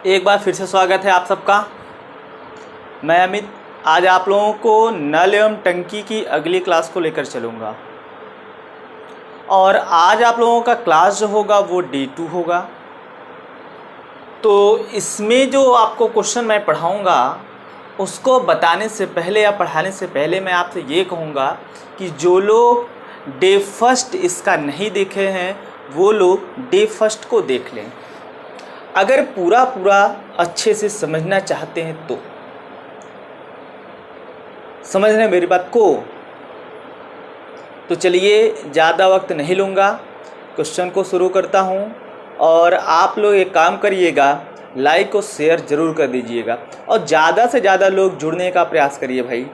एक बार फिर से स्वागत है आप सबका। मैं अमित आज आप लोगों को नल एवं टंकी की अगली क्लास को लेकर चलूँगा और आज आप लोगों का क्लास जो होगा वो D2 होगा। तो इसमें जो आपको क्वेश्चन मैं पढ़ाऊँगा उसको बताने से पहले या पढ़ाने से पहले मैं आपसे ये कहूँगा कि जो लोग डे फर्स्ट इसका नहीं देखे हैं वो लोग डे फर्स्ट को देख लें। अगर पूरा अच्छे से समझना चाहते हैं तो समझ रहे हैं मेरी बात को। तो चलिए ज़्यादा वक्त नहीं लूँगा, क्वेश्चन को शुरू करता हूँ और आप लोग एक काम करिएगा, लाइक और शेयर ज़रूर कर दीजिएगा और ज़्यादा से ज़्यादा लोग जुड़ने का प्रयास करिए भाई।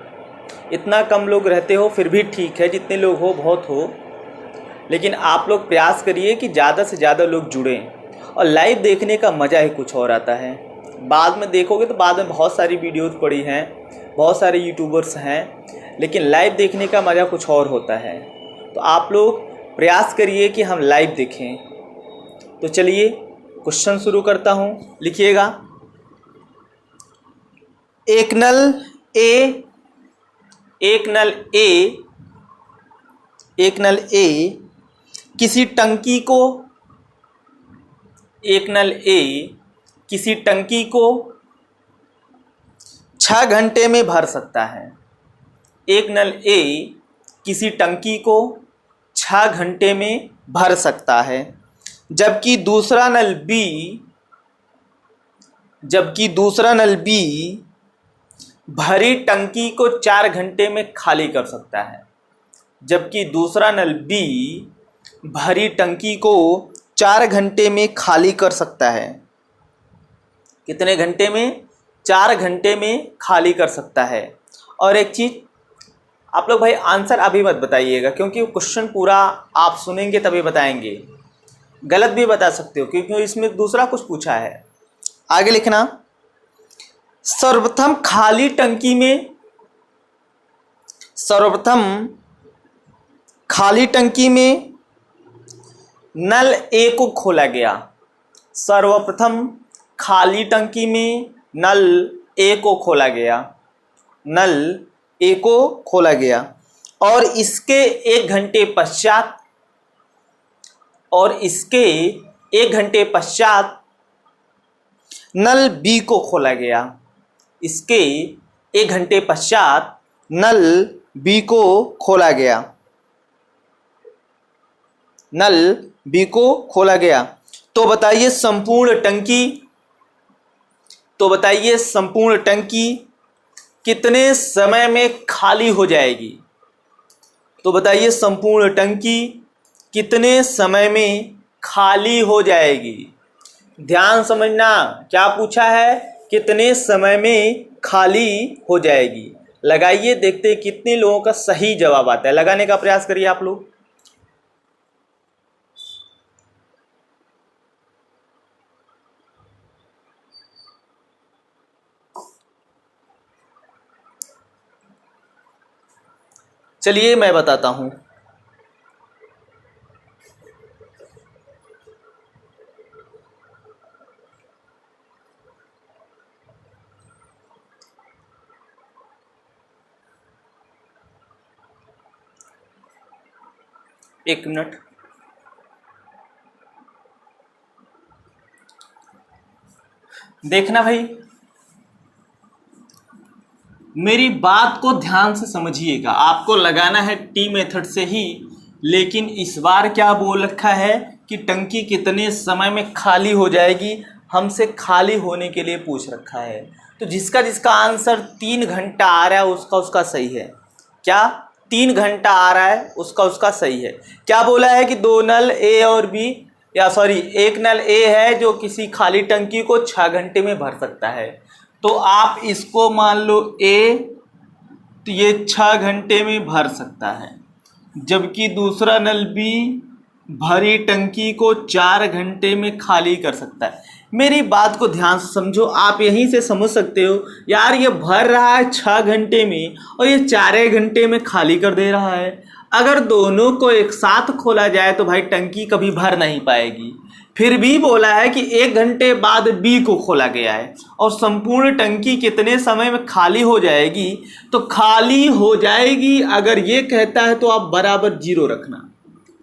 इतना कम लोग रहते हो फिर भी ठीक है, जितने लोग हो बहुत हो, लेकिन आप लोग प्रयास करिए कि ज़्यादा से ज़्यादा लोग जुड़ें। और लाइव देखने का मज़ा ही कुछ और आता है। बाद में देखोगे तो बाद में बहुत सारी वीडियोज़ पड़ी हैं, बहुत सारे यूट्यूबर्स हैं, लेकिन लाइव देखने का मज़ा कुछ और होता है। तो आप लोग प्रयास करिए कि हम लाइव देखें। तो चलिए क्वेश्चन शुरू करता हूँ, लिखिएगा। एक नल ए किसी टंकी को 6 घंटे में भर सकता है। एक नल ए किसी टंकी को 6 घंटे में भर सकता है, जबकि दूसरा नल बी भरी टंकी को 4 घंटे में खाली कर सकता है। जबकि दूसरा नल बी भरी टंकी को 4 घंटे में खाली कर सकता है। कितने घंटे में? 4 घंटे में खाली कर सकता है। और एक चीज़ आप लोग भाई आंसर अभी मत बताइएगा, क्योंकि क्वेश्चन पूरा आप सुनेंगे तभी बताएंगे। गलत भी बता सकते हो क्योंकि इसमें दूसरा कुछ पूछा है। आगे लिखना। सर्वप्रथम खाली टंकी में नल ए को खोला गया। सर्वप्रथम खाली टंकी में नल ए को खोला गया और इसके 1 घंटे पश्चात नल बी को खोला गया। इसके 1 घंटे पश्चात नल बी को खोला गया। तो बताइए संपूर्ण टंकी कितने समय में खाली हो जाएगी? तो बताइए संपूर्ण टंकी कितने समय में खाली हो जाएगी? ध्यान समझना, क्या पूछा है? कितने समय में खाली हो जाएगी। लगाइए, देखते हैं कितने लोगों का सही जवाब आता है। लगाने का प्रयास करिए आप लोग। चलिए मैं बताता हूं। एक मिनट। देखना भाई, मेरी बात को ध्यान से समझिएगा। आपको लगाना है टी मेथड से ही, लेकिन इस बार क्या बोल रखा है कि टंकी कितने समय में खाली हो जाएगी, हमसे खाली होने के लिए पूछ रखा है। तो जिसका आंसर 3 घंटा आ रहा है उसका सही है। क्या 3 घंटा आ रहा है उसका सही है। क्या बोला है कि 2 नल ए और बी, एक नल ए है जो किसी खाली टंकी को 6 घंटे में भर सकता है। तो आप इसको मान लो ए, तो ये 6 घंटे में भर सकता है, जबकि दूसरा नल बी भरी टंकी को 4 घंटे में खाली कर सकता है। मेरी बात को ध्यान से समझो। आप यहीं से समझ सकते हो यार, ये भर रहा है 6 घंटे में और ये 4 घंटे में खाली कर दे रहा है। अगर दोनों को एक साथ खोला जाए तो भाई टंकी कभी भर नहीं पाएगी, फिर भी बोला है कि 1 घंटे बाद बी को खोला गया है और संपूर्ण टंकी कितने समय में खाली हो जाएगी। तो खाली हो जाएगी अगर ये कहता है तो आप बराबर 0 रखना।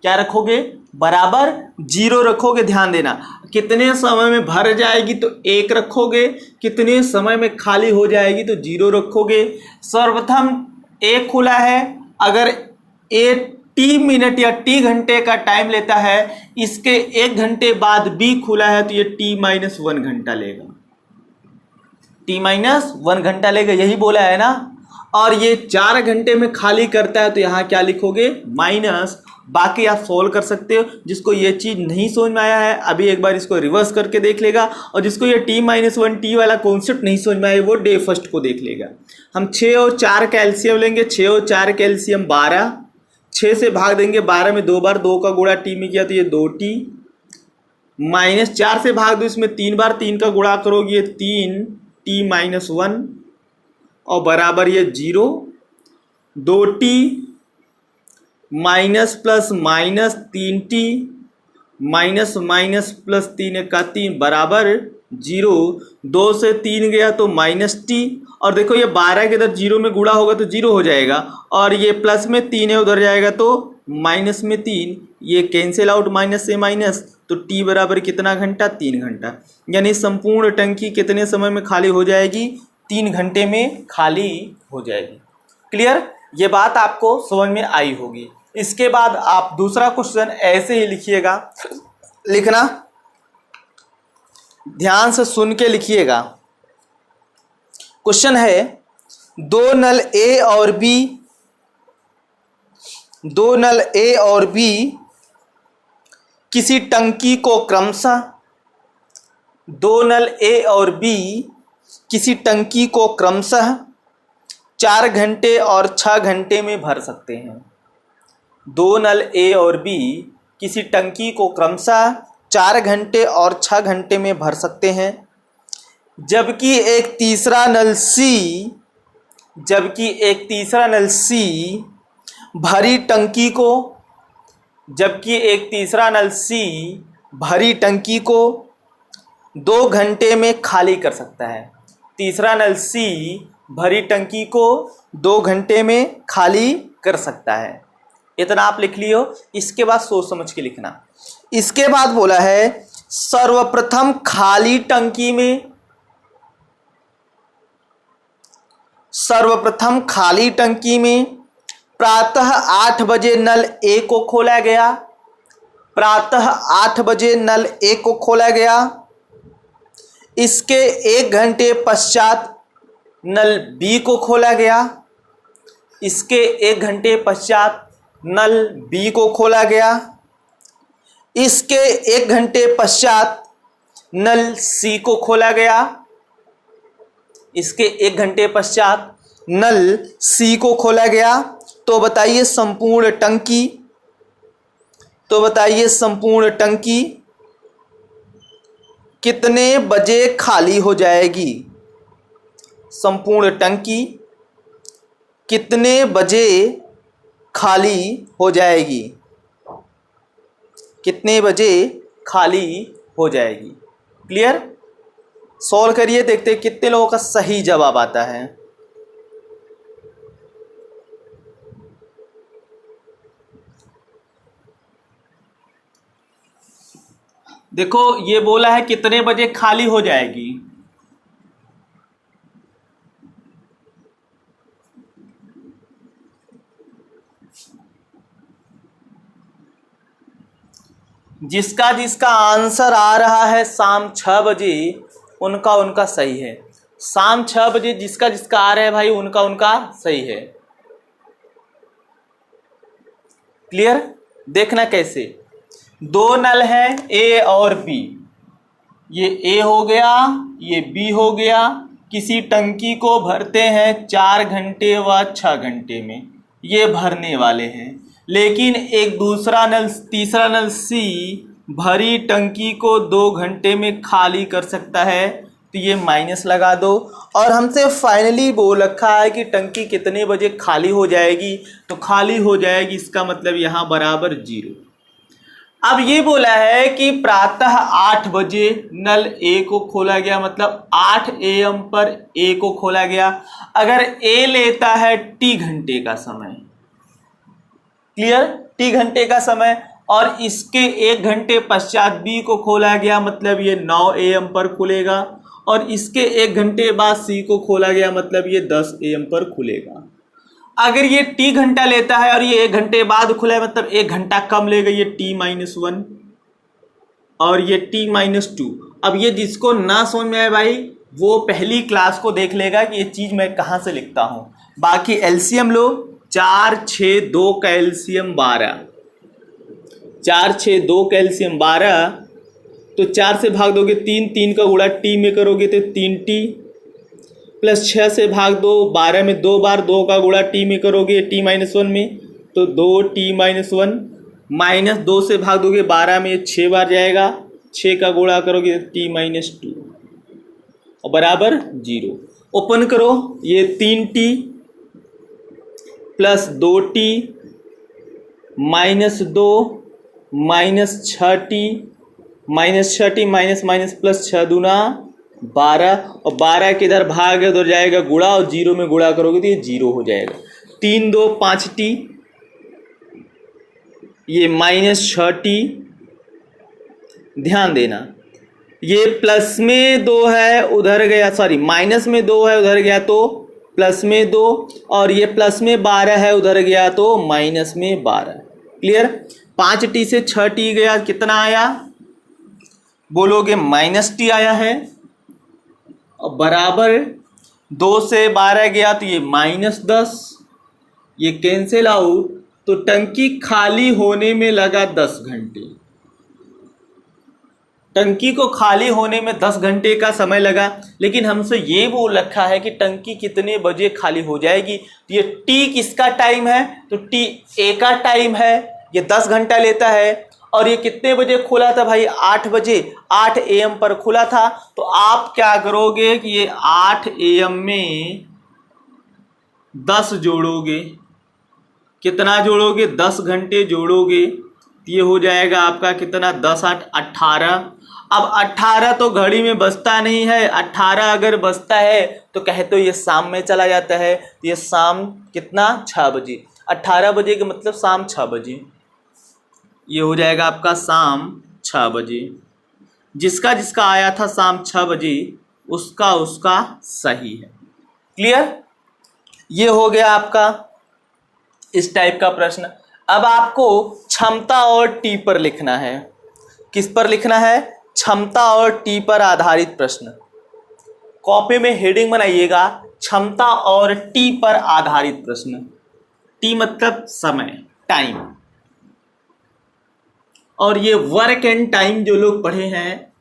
क्या रखोगे? बराबर 0 रखोगे। ध्यान देना, कितने समय में भर जाएगी तो 1 रखोगे, कितने समय में खाली हो जाएगी तो 0 रखोगे। सर्वप्रथम A खुला है, अगर A टी मिनट या टी घंटे का टाइम लेता है, इसके 1 घंटे बाद B खुला है तो ये t-1 घंटा लेगा, t-1 घंटा लेगा, यही बोला है ना। और ये 4 घंटे में खाली करता है तो यहाँ क्या लिखोगे? माइनस। बाकी आप सोल्व कर सकते हो। जिसको ये चीज़ नहीं समझ में आया है अभी एक बार इसको रिवर्स करके देख लेगा, और जिसको ये t-1 टी वाला कॉन्सेप्ट नहीं समझ में आया वो डे फर्स्ट को देख लेगा। हम 6 और 4 कैल्शियम लेंगे, 6 और 4 कैल्शियम 12, 6 से भाग देंगे 12 में 2 बार, 2 का गुणा टी में किया तो ये 2t, माइनस 4 से भाग दो इसमें 3 बार, 3 का गुणा करोगे 3t-1 और बराबर ये 0, 2t minus plus minus 3t minus minus plus 3 का 3 बराबर 0, 2 से 3 गया तो माइनस टी, और देखो ये 12 के इधर 0 में गुणा होगा तो 0 हो जाएगा, और ये प्लस में 3 है उधर जाएगा तो माइनस में 3, ये कैंसिल आउट माइनस से माइनस, तो टी बराबर कितना घंटा? 3 घंटा। यानी संपूर्ण टंकी कितने समय में खाली हो जाएगी? 3 घंटे में खाली हो जाएगी। क्लियर? ये बात आपको समझ में आई होगी। इसके बाद आप दूसरा क्वेश्चन ऐसे ही लिखिएगा, लिखना ध्यान से सुन के लिखिएगा। क्वेश्चन है, दो नल ए और बी किसी टंकी को क्रमशः 4 घंटे और 6 घंटे में भर सकते हैं। 2 नल ए और बी किसी टंकी को क्रमशः 4 घंटे और 6 घंटे में भर सकते हैं, जबकि एक तीसरा नल सी भरी टंकी को 2 घंटे में खाली कर सकता है। तीसरा नल सी भरी टंकी को 2 घंटे में खाली कर सकता है। इतना आप लिख लियो। इसके बाद सोच समझ के लिखना। इसके बाद बोला है, सर्वप्रथम खाली टंकी में प्रातः 8 बजे नल ए को खोला गया। इसके 1 घंटे पश्चात नल बी को खोला गया। इसके 1 घंटे पश्चात नल बी को खोला गया। इसके 1 घंटे पश्चात नल सी को खोला गया। इसके 1 घंटे पश्चात नल सी को खोला गया। तो बताइए संपूर्ण टंकी कितने बजे खाली हो जाएगी? संपूर्ण टंकी कितने बजे खाली हो जाएगी? कितने बजे खाली हो जाएगी? क्लियर? सॉल्व करिए, देखते हैं कितने लोगों का सही जवाब आता है। देखो ये बोला है कितने बजे खाली हो जाएगी। जिसका आंसर आ रहा है शाम 6 बजे उनका सही है। शाम 6 बजे जिसका आ रहा है भाई उनका सही है। क्लियर? देखना कैसे। 2 नल है ए और बी, ये ए हो गया, ये बी हो गया। किसी टंकी को भरते हैं 4 घंटे व 6 घंटे में, ये भरने वाले हैं। लेकिन एक तीसरा नल सी भरी टंकी को 2 घंटे में खाली कर सकता है, तो ये माइनस लगा दो। और हमसे फाइनली बोल रखा है कि टंकी कितने बजे खाली हो जाएगी, तो खाली हो जाएगी इसका मतलब यहाँ बराबर 0। अब ये बोला है कि प्रातः 8 बजे नल ए को खोला गया, मतलब 8 AM पर ए को खोला गया। अगर ए लेता है टी घंटे का समय, क्लियर, टी घंटे का समय, और इसके 1 घंटे पश्चात बी को खोला गया, मतलब ये 9 AM पर खुलेगा, और इसके 1 घंटे बाद सी को खोला गया, मतलब ये 10 AM पर खुलेगा। अगर ये टी घंटा लेता है और ये 1 घंटे बाद खुला है, मतलब 1 घंटा कम लेगा, ये T-1 और ये T-2। अब ये जिसको ना समझ में आए भाई, वो पहली क्लास को देख लेगा कि ये चीज़ मैं कहाँ से लिखता हूँ। बाकी एलसीएम लो, 4 6 2 का एलसीएम 12, 4 6 2 का एलसीएम 12, तो 4 से भाग दोगे 3, 3 का गुणा टी में करोगे तो 3T, प्लस 6 से भाग दो, 12 में 2 बार, 2 का गुणा टी में करोगे T-1 में तो 2T-1, माइनस 2 से भाग दोगे 12 में 6 बार जाएगा, 6 का गुणा करोगे T-2 और बराबर 0। ओपन करो, ये 3T plus 2T minus 2 minus 6T minus 6T minus minus plus 6 दूना 12, और 12 के इधर भाग है उधर जाएगा गुणा, और 0 में गुणा करोगे तो ये 0 हो जाएगा। 3 2 5T, ये माइनस 6T, ध्यान देना ये प्लस में 2 है उधर गया, सॉरी माइनस में 2 है उधर गया तो प्लस में 2, और ये प्लस में 12 है उधर गया तो माइनस में 12। क्लियर। 5T से 6T गया, कितना आया बोलोगे -T आया है, और बराबर 2 से 12 गया तो ये -10, ये कैंसिल आउट, तो टंकी खाली होने में लगा 10 घंटे। टंकी को खाली होने में 10 घंटे का समय लगा, लेकिन हमसे ये बोल रखा है कि टंकी कितने बजे खाली हो जाएगी। तो ये टी किसका टाइम है, तो टी ए का टाइम है, ये 10 घंटा लेता है। और ये कितने बजे खुला था भाई, 8 बजे, 8 AM पर खुला था। तो आप क्या करोगे कि ये 8 AM में 10 जोड़ोगे, कितना जोड़ोगे, 10 घंटे जोड़ोगे, तो ये हो जाएगा आपका कितना, 10 8 18। अब 18 तो घड़ी में बजता नहीं है, 18 अगर बजता है तो कहते हो ये शाम में चला जाता है, तो ये शाम कितना, 6 बजे, 18 बजे का मतलब शाम 6 बजे, ये हो जाएगा आपका शाम 6 बजे। जिसका जिसका आया था शाम 6 बजे उसका उसका सही है। क्लियर। ये हो गया आपका इस टाइप का प्रश्न। अब आपको क्षमता और टी पर लिखना है। किस पर लिखना है, क्षमता और टी पर आधारित प्रश्न। कॉपी में हेडिंग बनाइएगा, क्षमता और टी पर आधारित प्रश्न। टी मतलब समय, टाइम। और ये वर्क एंड टाइम जो लोग पढ़े हैं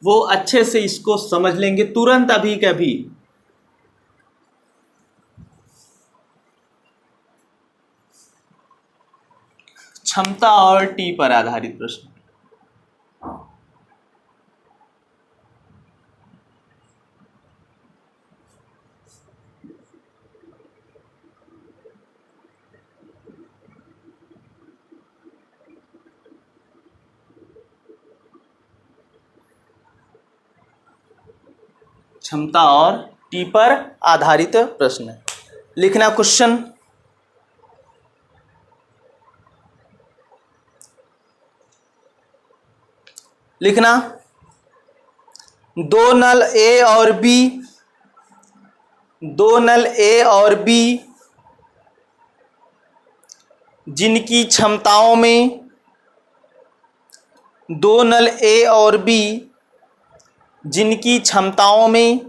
वो अच्छे से इसको समझ लेंगे तुरंत, अभी कभी। क्षमता और टी पर आधारित प्रश्न। क्षमता और टी पर आधारित प्रश्न लिखना। क्वेश्चन लिखना, दो नल ए और बी, दो नल ए और बी जिनकी क्षमताओं में, दो नल ए और बी जिनकी क्षमताओं में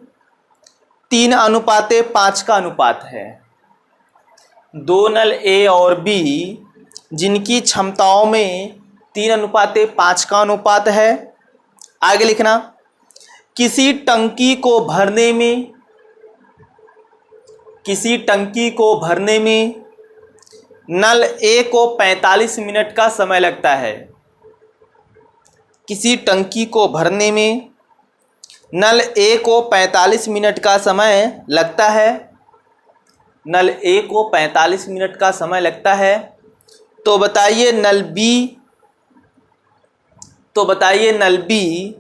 3:5 का अनुपात है। दो नल ए और बी जिनकी क्षमताओं में 3:5 का अनुपात है। आगे लिखना, किसी टंकी को भरने में, किसी टंकी को भरने में नल ए को 45 मिनट का समय लगता है। किसी टंकी को भरने में नल ए को 45 मिनट का समय लगता है। नल ए को 45 मिनट का समय लगता है। तो बताइए नल बी तो बताइए नल बी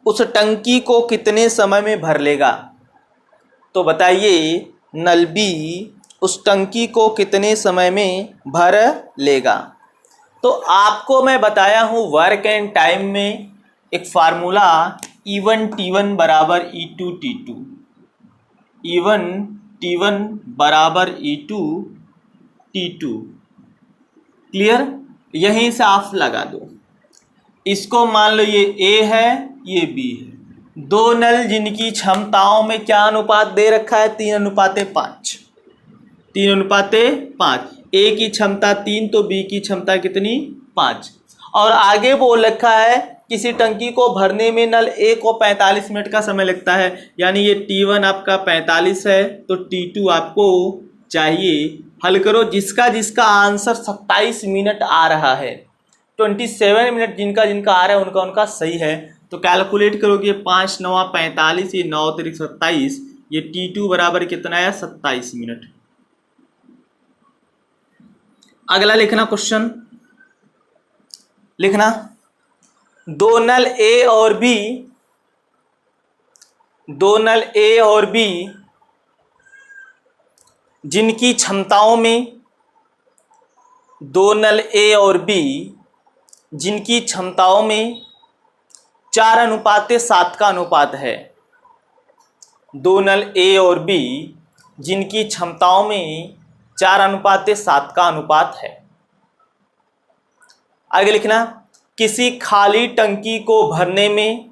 उस टंकी को कितने समय में भर लेगा। तो बताइए नल बी उस टंकी को कितने समय में भर लेगा। तो आपको मैं बताया हूँ वर्क एंड टाइम में एक फार्मूला E1 T1 बराबर E2 T2, E1 T1 बराबर E2 T2। क्लियर, यहीं से आप लगा दो। इसको मान लो ये A है ये B है, दो नल जिनकी क्षमताओं में क्या अनुपात दे रखा है 3:5, 3:5। A की क्षमता 3 तो B की क्षमता कितनी 5। और आगे बोल रखा है किसी टंकी को भरने में नल A को 45 मिनट का समय लगता है, यानी ये T1 आपका 45 है तो T2 आपको चाहिए। हल करो, जिसका जिसका आंसर 27 मिनट आ रहा है, 27 मिनट जिनका जिनका आ रहा है उनका उनका सही है। तो कैलकुलेट करोगे 5 9 45, ये 9 3 27, ये T2 बराबर कितना है 27 मिनट। अगला लिखना क्वेश्चन, लिखना दो नल A और B, दो नल A और B जिनकी क्षमताओं में, दो नल A और B जिनकी क्षमताओं में 4:7 का अनुपात है। दो नल A और B जिनकी क्षमताओं में 4:7 का अनुपात है। आगे लिखना किसी खाली टंकी को भरने में,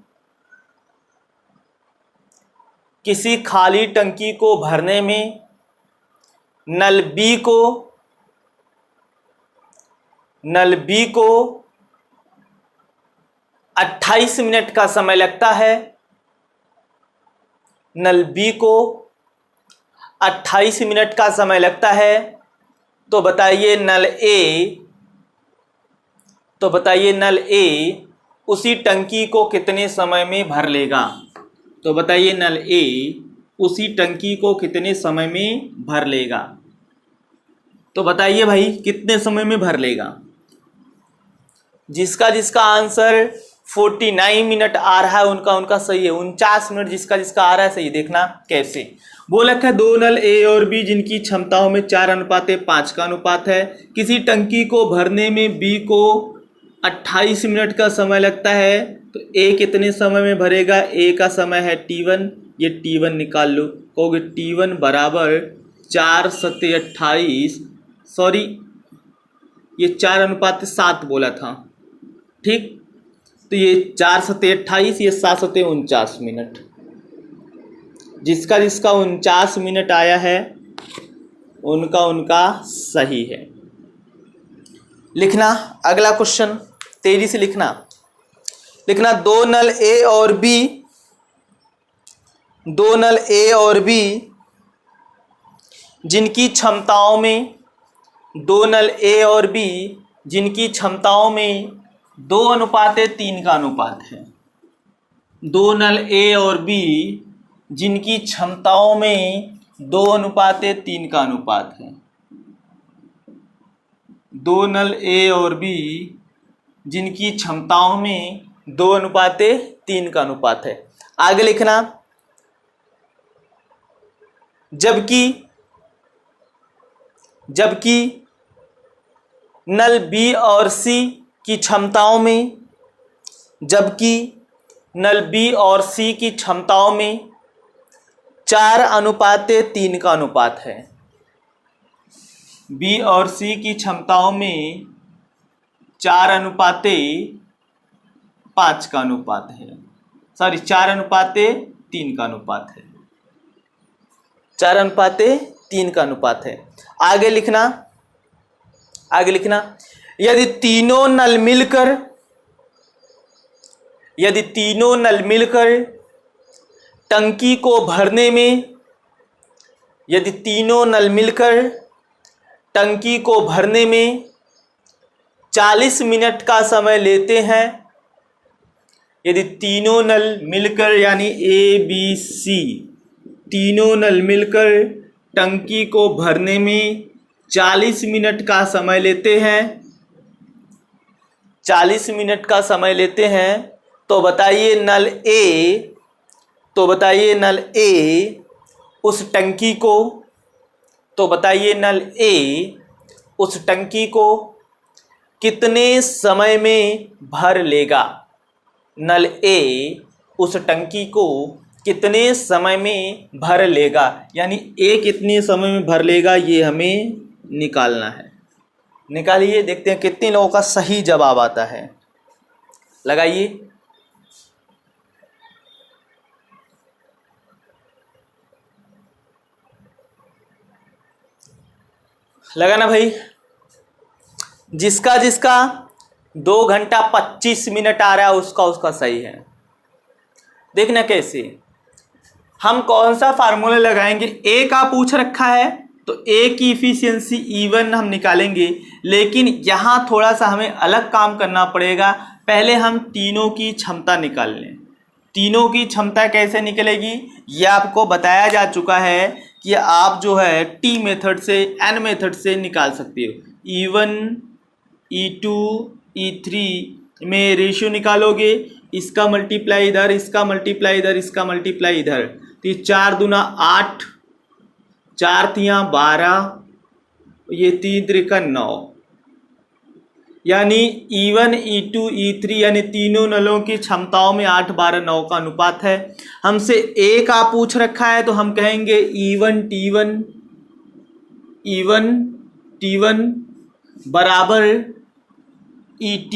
किसी खाली टंकी को भरने में नल B को 28 मिनट का समय लगता है। नल B को 28 मिनट का समय लगता है। तो बताइए नल A उसी टंकी को कितने समय में भर लेगा। तो बताइए नल A उसी टंकी को कितने समय में भर लेगा। तो बताइए भाई कितने समय में भर लेगा। जिसका जिसका आंसर 49 मिनट आ रहा है उनका उनका सही है। 49 मिनट जिसका जिसका आ रहा है सही। देखना कैसे बोल रखा है, दो नल A और B जिनकी क्षमताओं में 4:5 का अनुपात है। किसी टंकी को भरने में B को 28 मिनट का समय लगता है। तो A कितने समय में भरेगा, A का समय है T1, ये T1 निकाल लो। कहोगे T1 बराबर 4 सत्ते 28, सॉरी ये 4:7 बोला था, ठीक। तो ये 4 सत्ते 28, ये 7 सत्ते 49 मिनट। जिसका जिसका 49 मिनट आया है उनका उनका सही है। लिखना अगला क्वेश्चन, तेजी से लिखना। लिखना दो नल A और B, दो नल A और B जिनकी क्षमताओं में, दो नल A और B जिनकी क्षमताओं में 2:3 का अनुपात है। दो नल A और B जिनकी क्षमताओं में 2:3 का अनुपात है। दो नल A और B जिनकी क्षमताओं में 2:3 का अनुपात है। आगे लिखना जबकि नल B और C की क्षमताओं में, जबकि नल B और C की क्षमताओं में 4:3 का अनुपात है। B और C की क्षमताओं में 4:5 का अनुपात है, सॉरी 4:3 का अनुपात है। 4:3 का अनुपात है। आगे लिखना यदि तीनों नल मिलकर टंकी को भरने में, यदि तीनों नल मिलकर टंकी को भरने में 40 मिनट का समय लेते हैं। यदि तीनों नल मिलकर यानी A B C तीनों नल मिलकर टंकी को भरने में 40 मिनट का समय लेते हैं, 40 मिनट का समय लेते हैं, तो बताइए नल ए उस टंकी को, तो बताइए नल ए उस टंकी को कितने समय में भर लेगा। नल ए उस टंकी को कितने समय में भर लेगा, यानी ए कितने समय में भर लेगा, ये हमें निकालना है। निकालिए, देखते हैं कितने लोगों का सही जवाब आता है। लगाइए। लगाना भाई। जिसका 2 घंटा 25 मिनट आ रहा है उसका सही है। देखना कैसे, हम कौन सा फार्मूला लगाएंगे। ए का पूछ रखा है तो ए की इफिशियंसी E1 हम निकालेंगे, लेकिन यहाँ थोड़ा सा हमें अलग काम करना पड़ेगा। पहले हम तीनों की क्षमता निकाल लें। तीनों की क्षमता कैसे निकलेगी ये आपको बताया जा चुका है कि आप जो है टी मेथड से एन मेथड से निकाल सकते हो। E1 E2 E3 में रेशियो निकालोगे, इसका मल्टीप्लाई इधर, इसका मल्टीप्लाई इधर, इसका मल्टीप्लाई इधर, तो ये 4 दूना 8, 4 तियाँ 12, ये 3 त्रिका 9, यानी E1 E2 E3 यानी तीनों नलों की क्षमताओं में 8 12 9 का अनुपात है। हमसे ए का पूछ रखा है तो हम कहेंगे E1 T1 बराबर ET।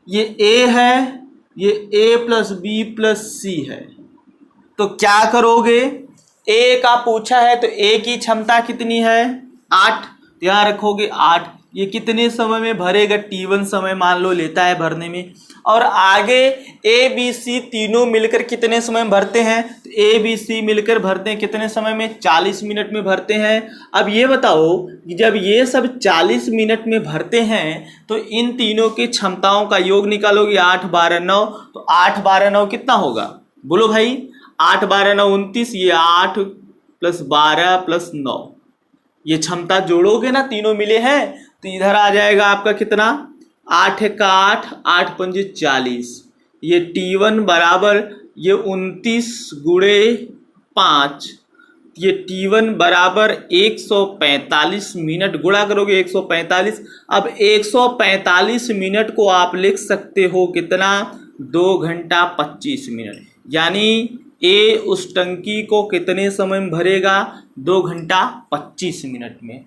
ये ए है, ये ए प्लस बी प्लस सी है। तो क्या करोगे, ए का पूछा है तो ए की क्षमता कितनी है 8, ध्यान रखोगे 8। ये कितने समय में भरेगा, T1 समय मान लो लेता है भरने में। और आगे ए बी सी तीनों मिलकर कितने समय में भरते हैं, तो ए बी सी मिलकर भरते हैं कितने समय में, 40 मिनट में भरते हैं। अब ये बताओ कि जब ये सब 40 मिनट में भरते हैं तो इन तीनों की क्षमताओं का योग निकालोगे, 8 12 9, तो 8 12 9 कितना होगा, बोलो भाई। 8 12 9 29, ये 8 + 12 + 9, ये क्षमता जोड़ोगे ना, तीनों मिले हैं तो इधर आ जाएगा आपका कितना, 8 1 8, 8 5 40। ये T1 बराबर ये 29 × 5, ये T1 बराबर 145 मिनट, गुणा करोगे 145। अब 145 मिनट को आप लिख सकते हो कितना, 2 घंटा 25 मिनट, यानी ए उस टंकी को कितने समय में भरेगा, 2 घंटा 25 मिनट में।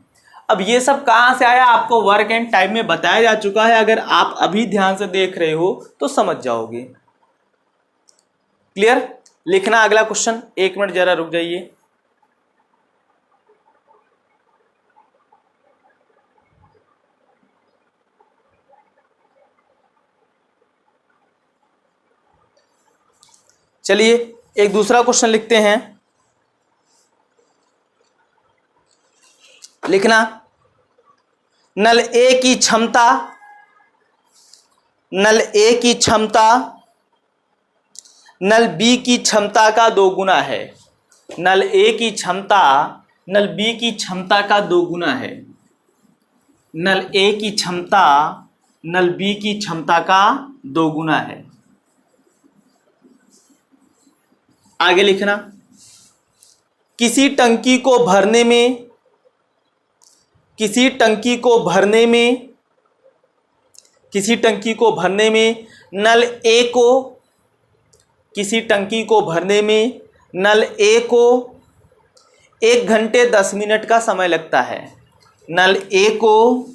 अब ये सब कहाँ से आया, आपको वर्क एंड टाइम में बताया जा चुका है। अगर आप अभी ध्यान से देख रहे हो तो समझ जाओगे। क्लियर। लिखना अगला क्वेश्चन, 1 मिनट जरा रुक जाइए। चलिए एक दूसरा क्वेश्चन लिखते हैं। लिखना, नल ए की क्षमता नल बी की क्षमता का 2 गुना है। नल ए की क्षमता नल बी की क्षमता का 2 गुना है। नल ए की क्षमता नल बी की क्षमता का 2 गुना है। आगे लिखना, किसी टंकी को भरने में नल ए को 1 घंटे 10 मिनट का समय लगता है। नल ए को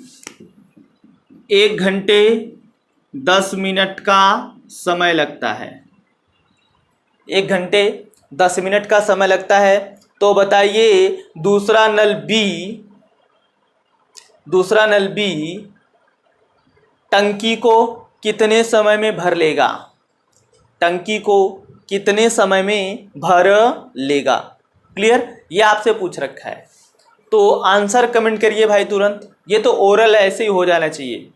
1 घंटे 10 मिनट का समय लगता है। 1 घंटे 10 मिनट का समय लगता है। तो बताइए दूसरा नल बी टंकी को कितने समय में भर लेगा, टंकी को कितने समय में भर लेगा। क्लियर, ये आपसे पूछ रखा है तो आंसर कमेंट करिए भाई तुरंत। ये तो ओरल ऐसे ही हो जाना चाहिए।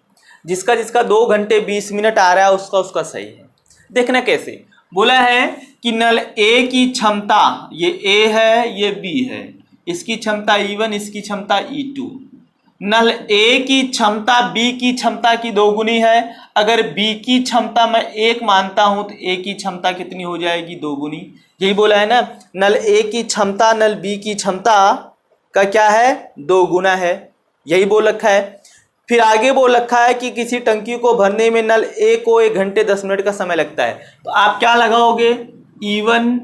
जिसका 2 घंटे 20 मिनट आ रहा है उसका सही है। देखना कैसे, बोला है कि नल ए की क्षमता, ये ए है ये बी है, इसकी क्षमता E1 इसकी क्षमता E2, नल ए की क्षमता बी की क्षमता की दोगुनी है। अगर बी की क्षमता मैं 1 मानता हूं तो ए की क्षमता कितनी हो जाएगी? दोगुनी। यही बोला है ना, नल ए की क्षमता नल बी की क्षमता का क्या है? दोगुना है। यही बोल रखा है। फिर आगे बोल रखा है कि किसी टंकी को भरने में नल ए को 1 घंटे 10 मिनट का समय लगता है। तो आप क्या लगाओगे? E1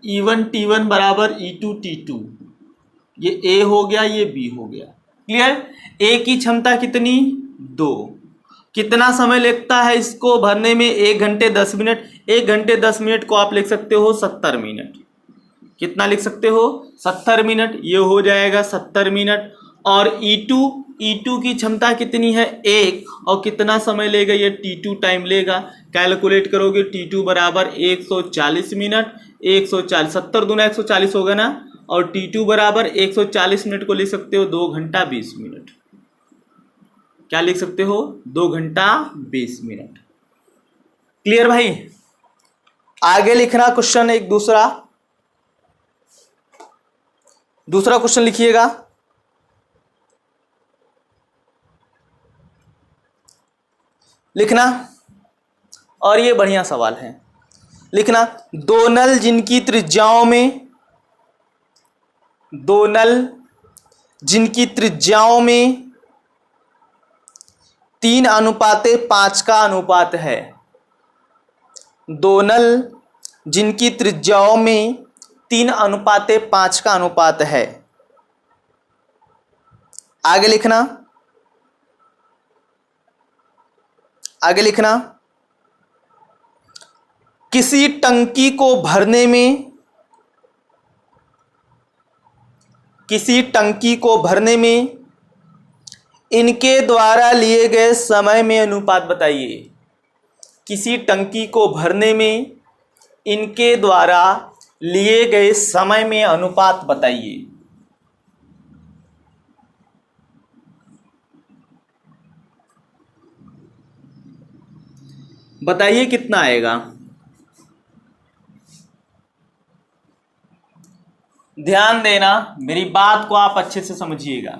T1 बराबर E2 T2। ये ए हो गया, ये बी हो गया। क्लियर? ए की क्षमता कितनी? 2। कितना समय लगता है इसको भरने में? 1 घंटे 10 मिनट। 1 घंटे 10 मिनट को आप लिख सकते हो 70 मिनट। कितना लिख सकते हो? 70 मिनट। ये हो जाएगा 70 मिनट। और E2 की क्षमता कितनी है? 1। और कितना समय लेगा? ये T2 टाइम लेगा। कैलकुलेट करोगे T2 बराबर 140 मिनट। 140 70 दूना 140 होगा ना। और T2 बराबर 140 मिनट को लिख सकते हो 2 घंटा 20 मिनट। क्या लिख सकते हो? 2 घंटा 20 मिनट। क्लियर भाई? आगे लिखना क्वेश्चन एक दूसरा क्वेश्चन लिखिएगा। लिखना, और ये बढ़िया सवाल है। लिखना, दो नल जिनकी त्रिज्याओं में 3:5 का अनुपात है। दो नल जिनकी त्रिज्याओं में 3:5 का अनुपात है। आगे लिखना, किसी टंकी को भरने में इनके द्वारा लिए गए समय में अनुपात बताइए। किसी टंकी को भरने में इनके द्वारा लिए गए समय में अनुपात बताइए। बताइए कितना आएगा? ध्यान देना, मेरी बात को आप अच्छे से समझिएगा।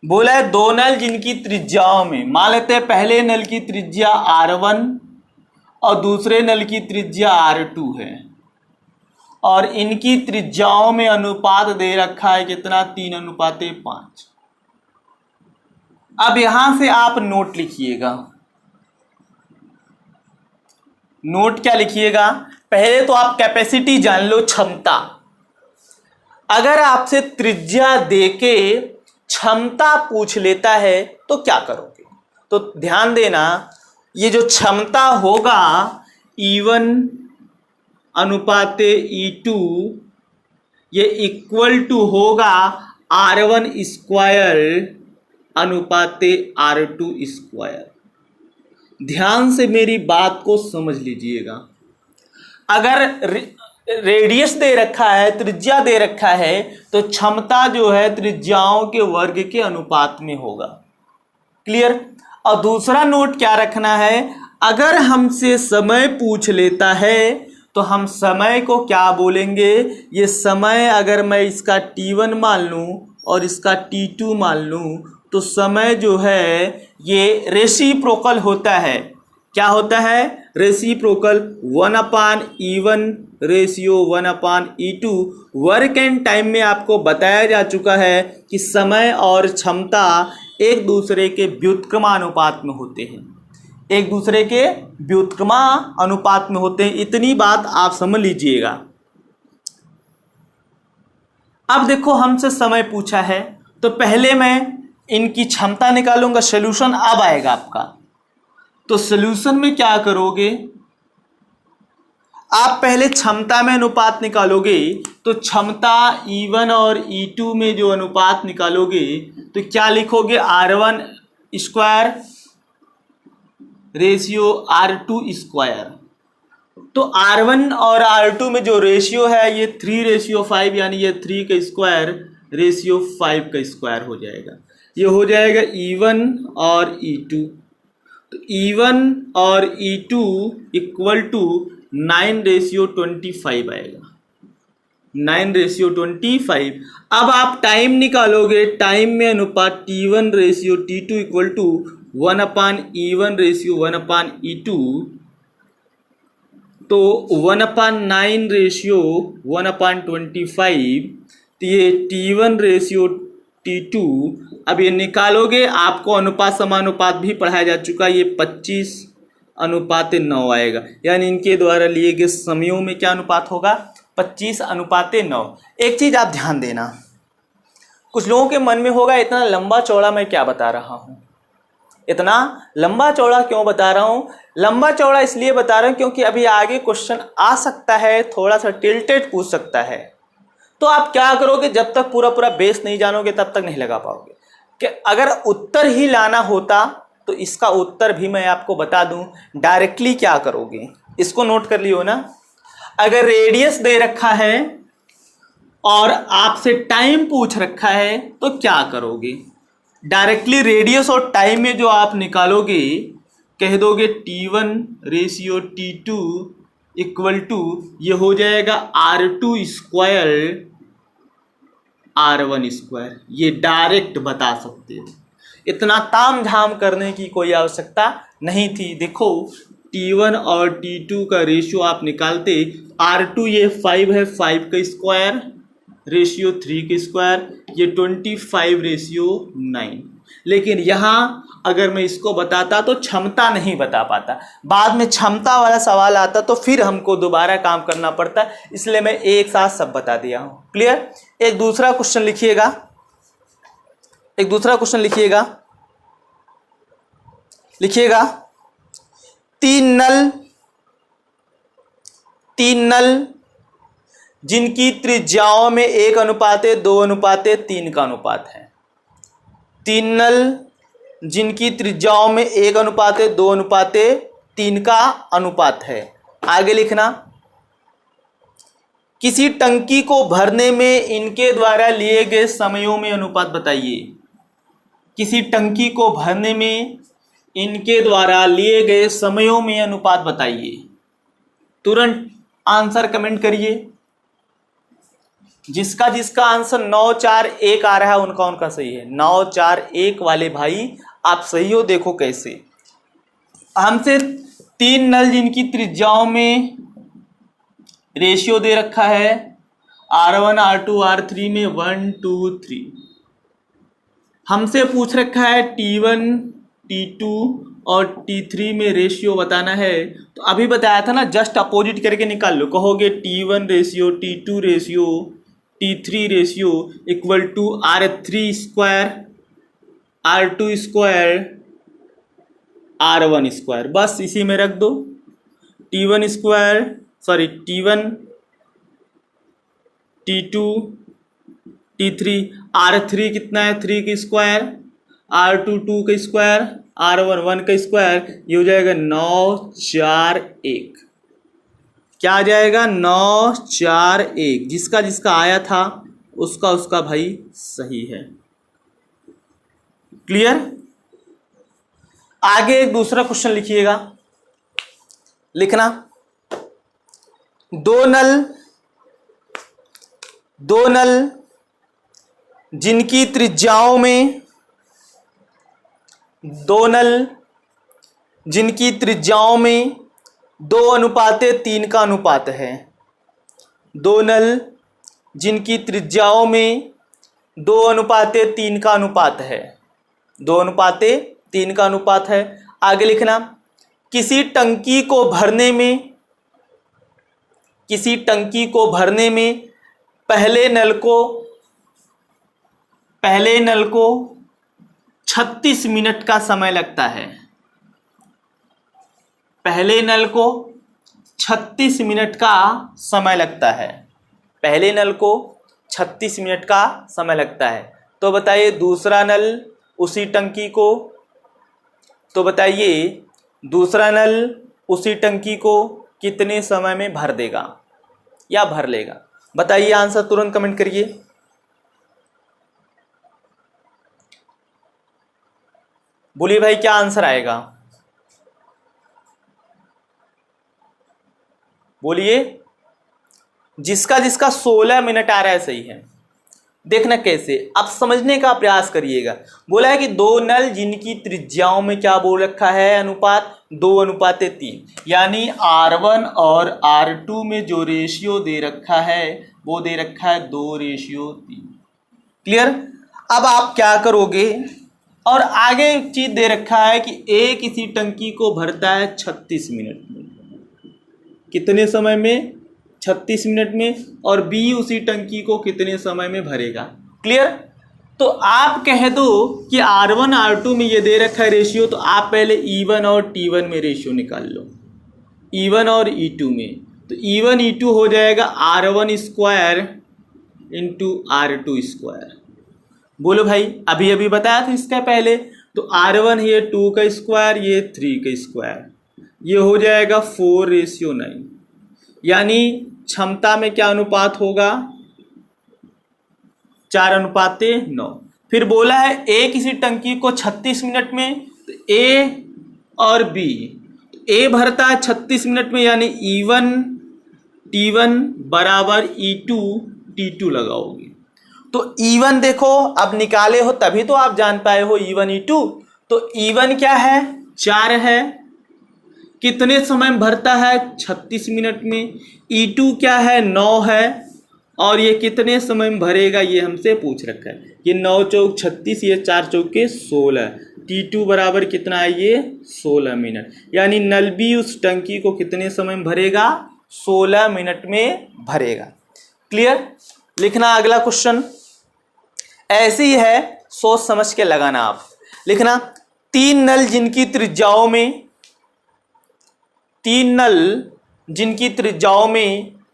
बोला है दो नल जिनकी त्रिज्याओं में, मान लेते हैं पहले नल की त्रिज्या R1 और दूसरे नल की त्रिज्या R2 है, और इनकी त्रिज्याओं में अनुपात दे रखा है कितना? 3:5। अब यहां से आप नोट लिखिएगा। नोट क्या लिखिएगा? पहले तो आप कैपेसिटी जान लो, क्षमता। अगर आपसे त्रिज्या देके क्षमता पूछ लेता है तो क्या करोगे? तो ध्यान देना, ये जो क्षमता होगा E1 अनुपाते E2, ये इक्वल टू होगा R1 स्क्वायर अनुपाते R2 स्क्वायर। ध्यान से मेरी बात को समझ लीजिएगा। अगर रेडियस दे रखा है, त्रिज्या दे रखा है, तो क्षमता जो है त्रिज्याओं के वर्ग के अनुपात में होगा। क्लियर? और दूसरा नोट क्या रखना है, अगर हमसे समय पूछ लेता है तो हम समय को क्या बोलेंगे? ये समय अगर मैं इसका T1 मान लूं और इसका T2 मान लूं तो समय जो है ये रेसिप्रोकल होता है। क्या होता है? Reciprocal. 1/E1 ratio 1/E2। Work and time में आपको बताया जा चुका है कि समय और क्षमता एक दूसरे के व्युत्क्रमानुपात में होते हैं। एक दूसरे के व्युत्क्रमानुपात में होते हैं। इतनी बात आप समझ लीजिएगा। अब देखो, हमसे समय पूछा है तो पहले मैं इनकी क्षमता निकालूंगा। सॉल्यूशन अब आएगा आपका। तो सॉल्यूशन में क्या करोगे? आप पहले क्षमता में अनुपात निकालोगे, तो क्षमता E1 और E2 में जो अनुपात निकालोगे तो क्या लिखोगे? R1 square ratio R2 square. तो R1 और R2 में जो रेशियो है ये 3:5, यानी ये 3 का स्क्वायर रेशियो 5 का स्क्वायर हो जाएगा। ये हो जाएगा E1 और E2। तो E1 और E2 इक्वल टू 9:25 आएगा। 9:25। अब आप टाइम निकालोगे, टाइम में अनुपात T1:T2 इक्वल टू 1/E1:1/E2, तो 1/9:1/25, तो ये T1:T2। अब ये निकालोगे, आपको अनुपात समानुपात भी पढ़ाया जा चुका है, ये 25:9 आएगा, यानी इनके द्वारा लिए गए समयों में क्या अनुपात होगा, 25:9। एक चीज आप ध्यान देना, कुछ लोगों के मन में होगा इतना लंबा चौड़ा मैं क्या बता रहा हूं, इतना लंबा चौड़ा क्यों बता रहा हूं। लंबा चौड़ा इसलिए बता रहा हूं क्योंकि अभी आगे क्वेश्चन आ सकता है, थोड़ा सा टिल्टेड पूछ सकता है, तो आप क्या करोगे, जब तक पूरा पूरा बेस नहीं जानोगे तब तक नहीं लगा पाओगे। कि अगर उत्तर ही लाना होता तो इसका उत्तर भी मैं आपको बता दूं, डायरेक्टली क्या करोगे, इसको नोट कर लियो ना। अगर रेडियस दे रखा है और आपसे टाइम पूछ रखा है तो क्या करोगे, डायरेक्टली रेडियस और टाइम में जो आप निकालोगे, कह दोगे T1:T2 इक्वल टू, ये हो जाएगा R2² R1²। ये डायरेक्ट बता सकते हो, इतना ताम झाम करने की कोई आवश्यकता नहीं थी। देखो T1 और T2 का रेशियो आप निकालते, R2 ये 5 है, 5 का स्क्वायर रेशियो 3 का स्क्वायर, ये 25:9। लेकिन यहाँ अगर मैं इसको बताता तो क्षमता नहीं बता पाता, बाद में क्षमता वाला सवाल आता तो फिर हमको दोबारा काम करना पड़ता, इसलिए मैं एक साथ सब बता दिया हूँ। क्लियर। एक दूसरा क्वेश्चन लिखिएगा, एक दूसरा क्वेश्चन लिखिएगा, लिखिएगा तीन नल जिनकी त्रिज्याओं में 1:2:3 का अनुपात है। 3 नल जिनकी त्रिज्याओं में 1:2:3 का अनुपात है। आगे लिखना, किसी टंकी को भरने में इनके द्वारा लिए गए समयों में अनुपात बताइए। किसी टंकी को भरने में इनके द्वारा लिए गए समयों में अनुपात बताइए। तुरंत आंसर कमेंट करिए। जिसका जिसका आंसर 9, 4, 1 आ रहा है उनका उनका सही है। 9, 4, 1 वाले भाई आप सही हो। देखो कैसे, हमसे 3 नल जिनकी त्रिज्याओं में रेशियो दे रखा है R1, R2, R3 में 1, 2, 3। हमसे पूछ रखा है T1, T2 और T3 में रेशियो बताना है। तो अभी बताया था ना, जस्ट अपोजिट करके निकाल लो। कहोगे T1 ratio, T2 ratio, T3 ratio equal to R3² R2² R1²। बस इसी में रख दो। T1, T2, T3, R3 कितना है, 3 का स्क्वायर, R2 2 का स्क्वायर, R1 1 का स्क्वायर, ये हो जाएगा 9, 4, 1। क्या आ जाएगा, 9, 4, 1। जिसका जिसका आया था उसका उसका भाई सही है। क्लियर। आगे एक दूसरा क्वेश्चन लिखिएगा, लिखना, दो नल जिनकी त्रिज्याओं में 2:3 का अनुपात है। 2 नल जिनकी त्रिज्याओं में 2:3 का अनुपात है। 2:3 का अनुपात है। आगे लिखना, किसी टंकी को भरने में पहले नल को 36 मिनट का समय लगता है। पहले नल को 36 मिनट का समय लगता है। पहले नल को 36 मिनट का समय लगता है। तो बताइए दूसरा नल उसी टंकी को, तो बताइए दूसरा नल उसी टंकी को कितने समय में भर देगा या भर लेगा। बताइए आंसर तुरंत कमेंट करिए। बोलिए भाई क्या आंसर आएगा, बोलिए। जिसका जिसका 16 मिनट आ रहा है सही है। देखना कैसे, आप समझने का प्रयास करिएगा। बोला है कि दो नल जिनकी त्रिज्याओं में क्या बोल रखा है अनुपात 2:3, यानी R1 और R2 में जो रेशियो दे रखा है वो दे रखा है 2:3। क्लियर। अब आप क्या करोगे, और आगे एक चीज दे रखा है कि A किसी टंकी को भरता है 36 मिनट में। कितने समय में? 36 मिनट में। और B उसी टंकी को कितने समय में भरेगा? क्लियर। तो आप कह दो कि R1 R2 में ये दे रखा है रेशियो, तो आप पहले E1 और T1 में रेशियो निकाल लो, E1 और E2 में। तो E1 E2 हो जाएगा R1 square into R2 square. बोलो भाई, अभी अभी बताया था इसका पहले। तो R1 ये 2 का स्क्वायर, ये 3 का स्क्वायर, ये हो जाएगा 4:9। यानी क्षमता में क्या अनुपात होगा? 4:9। फिर बोला है ए किसी टंकी को 36 मिनट में, तो ए और बी, ए भरता है 36 मिनट में, यानी E1 T1 बराबर E2 T2 लगाओगे। तो E1 देखो, अब निकाले हो तभी तो आप जान पाए हो E1 E2। तो E1 क्या है? 4 है। कितने समय में भरता है? 36 मिनट में। E2 क्या है? 9 है। और ये कितने समय में भरेगा ये हमसे पूछ रखा है। ये 9 चौक 36, ये 4 चौके 16। T2 बराबर कितना है? ये 16 मिनट। यानी नल बी उस टंकी को कितने समय में भरेगा? 16 मिनट में भरेगा। क्लियर। लिखना अगला क्वेश्चन ऐसे ही है, सोच समझ के लगाना आप। लिखना, तीन नल जिनकी त्रिज्याओं में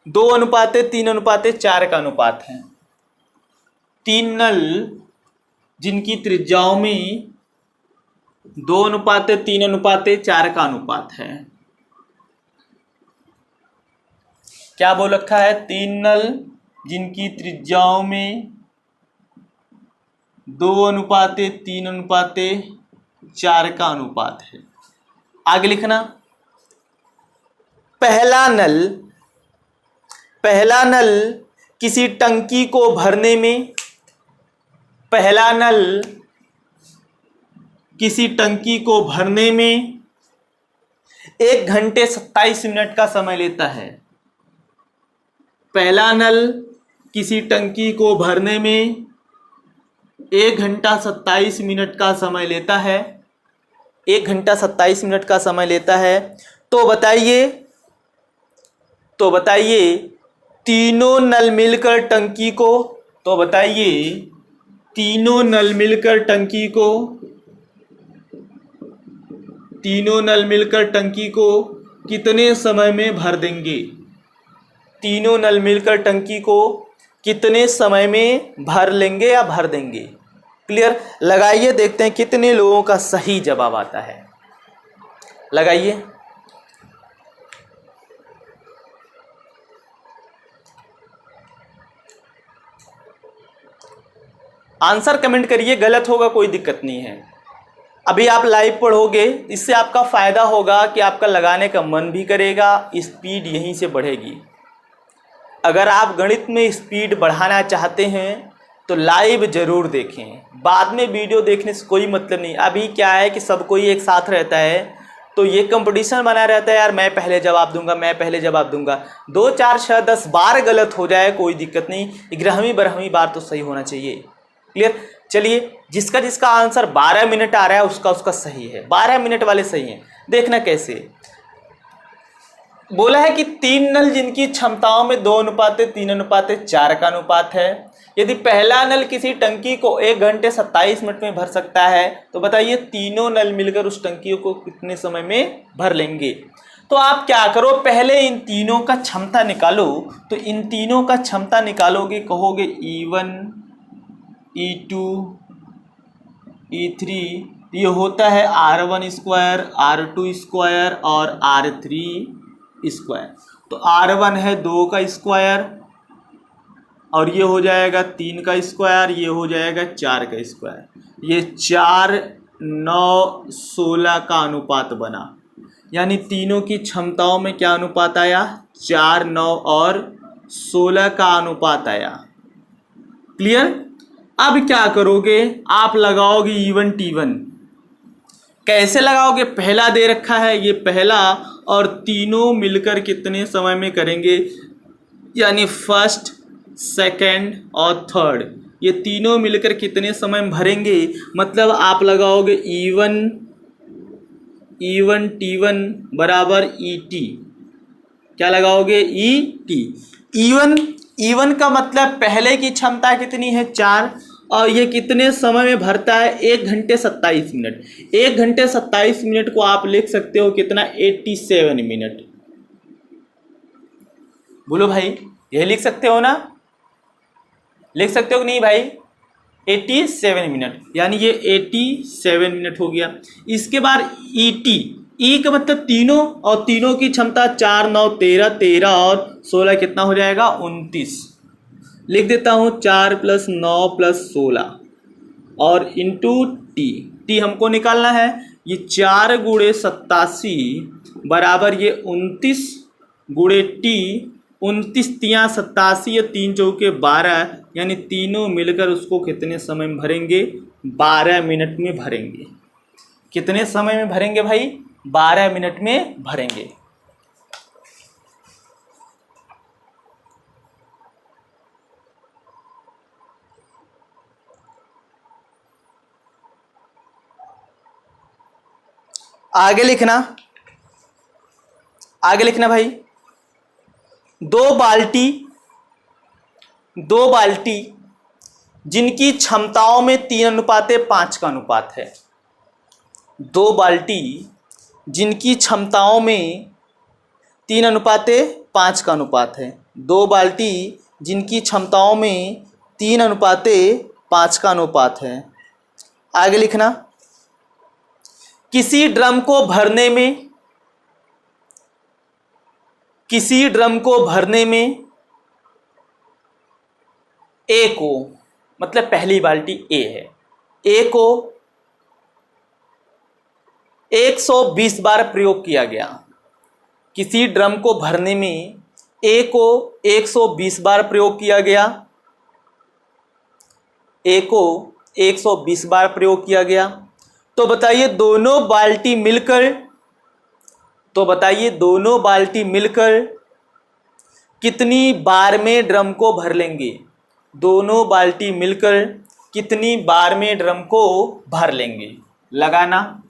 2:3:4 का अनुपात है। तीन नल जिनकी त्रिज्याओं में 2:3:4 का अनुपात है। क्या बोल रखा है? तीन नल जिनकी त्रिज्याओं में 2:3:4 का अनुपात है। आगे लिखना, पहला नल किसी टंकी को भरने में, पहला नल किसी टंकी को भरने में 1 घंटे 27 मिनट का समय लेता है। पहला नल किसी टंकी को भरने में 1 घंटा 27 मिनट का समय लेता है। 1 घंटा 27 मिनट का समय लेता है। तो बताइए तीनों नल मिलकर टंकी को, तो बताइए तीनों नल मिलकर टंकी को कितने समय में भर देंगे? तीनों नल मिलकर टंकी को कितने समय में भर लेंगे या भर देंगे? क्लियर। लगाइए, देखते हैं कितने लोगों का सही जवाब आता है। लगाइए। आंसर कमेंट करिए, गलत होगा कोई दिक्कत नहीं है। अभी आप लाइव पढ़ोगे, इससे आपका फायदा होगा कि आपका लगाने का मन भी करेगा, स्पीड यहीं से बढ़ेगी। अगर आप गणित में स्पीड बढ़ाना चाहते हैं तो लाइव जरूर देखें, बाद में वीडियो देखने से कोई मतलब नहीं। अभी क्या है कि सब कोई एक साथ रहता है तो ये कंपटीशन बना रहता है, यार मैं पहले जवाब दूंगा। 2 4 6 10 बार गलत हो जाए कोई दिक्कत नहीं, 11वीं 12वीं बार तो सही होना चाहिए। क्लियर। चलिए, जिसका आंसर 12 मिनट आ रहा है उसका सही है। 12 मिनट वाले सही हैं। देखना कैसे। बोला है कि तीन नल जिनकी क्षमताओं में 2:3:4 का अनुपात है। यदि पहला नल किसी टंकी को 1 घंटे 27 मिनट में भर सकता है, तो बताइए तीनों नल मिलकर उस टंकी को कितने समय में भर लेंगे? तो आप क्या करो, पहले इन तीनों का क्षमता निकालो। तो इन तीनों का क्षमता निकालोगे, कहोगे E1 E2 E3, ये होता है R1 स्क्वायर, R2 स्क्वायर और R3 स्क्वायर। तो R1 है 2 का स्क्वायर, और ये हो जाएगा 3 का स्क्वायर, ये हो जाएगा 4 का स्क्वायर। ये 4 9 16 का अनुपात बना। यानी तीनों की क्षमताओं में क्या अनुपात आया? 4 9 और 16 का अनुपात आया। क्लियर। अब क्या करोगे, आप लगाओगे E1 T1। कैसे लगाओगे, पहला दे रखा है ये पहला, और तीनों मिलकर कितने समय में करेंगे, यानी फर्स्ट सेकंड और थर्ड, ये तीनों मिलकर कितने समय में भरेंगे। मतलब आप लगाओगे E1 T1 बराबर ET। क्या लगाओगे, ET। E1 का मतलब पहले की क्षमता कितनी है 4, और ये कितने समय में भरता है 1 घंटे 27 मिनट। 1 घंटे 27 मिनट को आप लिख सकते हो कितना, 87 मिनट। बोलो भाई, यही लिख सकते हो ना, लिख सकते हो कि नहीं भाई, 87 मिनट, यानी ये 87 मिनट हो गया। इसके बाद ई का मतलब तीनों, और तीनों की क्षमता 4 9 13, 13 और 16 कितना हो जाएगा 29। लिख देता हूँ 4 + 9 + 16 और इंटू टी हमको निकालना है। ये 4 × 87 बराबर ये 29 × टी, 29 तियाँ 87 या 3 चौके 12, यानी तीनों मिलकर उसको कितने समय में भरेंगे, 12 मिनट में भरेंगे। कितने समय में भरेंगे भाई, 12 मिनट में भरेंगे। आगे लिखना, आगे लिखना भाई। दो बाल्टी जिनकी क्षमताओं में 3:5 का अनुपात है। 2 बाल्टी जिनकी क्षमताओं में 3:5 का अनुपात है। 2 बाल्टी जिनकी क्षमताओं में 3:5 का अनुपात है। आगे लिखना, किसी ड्रम को भरने में ए को, मतलब पहली बाल्टी ए है, ए को 120 बार प्रयोग किया गया। किसी ड्रम को भरने में ए को 120 बार प्रयोग किया गया। ए को 120 बार प्रयोग किया गया। तो बताइए दोनों बाल्टी मिलकर कितनी बार में ड्रम को भर लेंगे। दोनों बाल्टी मिलकर कितनी बार में ड्रम को भर लेंगे, लगाना।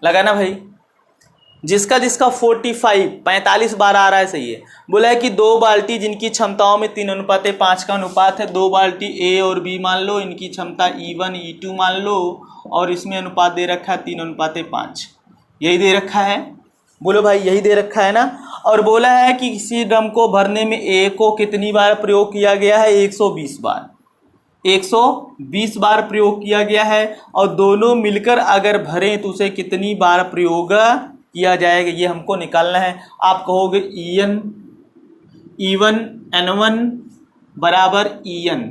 लगाना भाई। जिसका 45 बार आ रहा है, सही है। बोला है कि 2 बाल्टी जिनकी क्षमताओं में 3:5 का अनुपात है। 2 बाल्टी ए और बी मान लो, इनकी क्षमता E1 E2 मान लो, और इसमें अनुपात दे रखा है 3:5। यही दे रखा है, बोलो भाई, यही दे रखा है ना। और बोला है कि किसी ड्रम को भरने में ए को कितनी बार प्रयोग किया गया है, 120 बार। 120 बार प्रयोग किया गया है, और दोनों मिलकर अगर भरें तो उसे कितनी बार प्रयोग किया जाएगा, ये हमको निकालना है। आप कहोगे E1 N1 बराबर EN।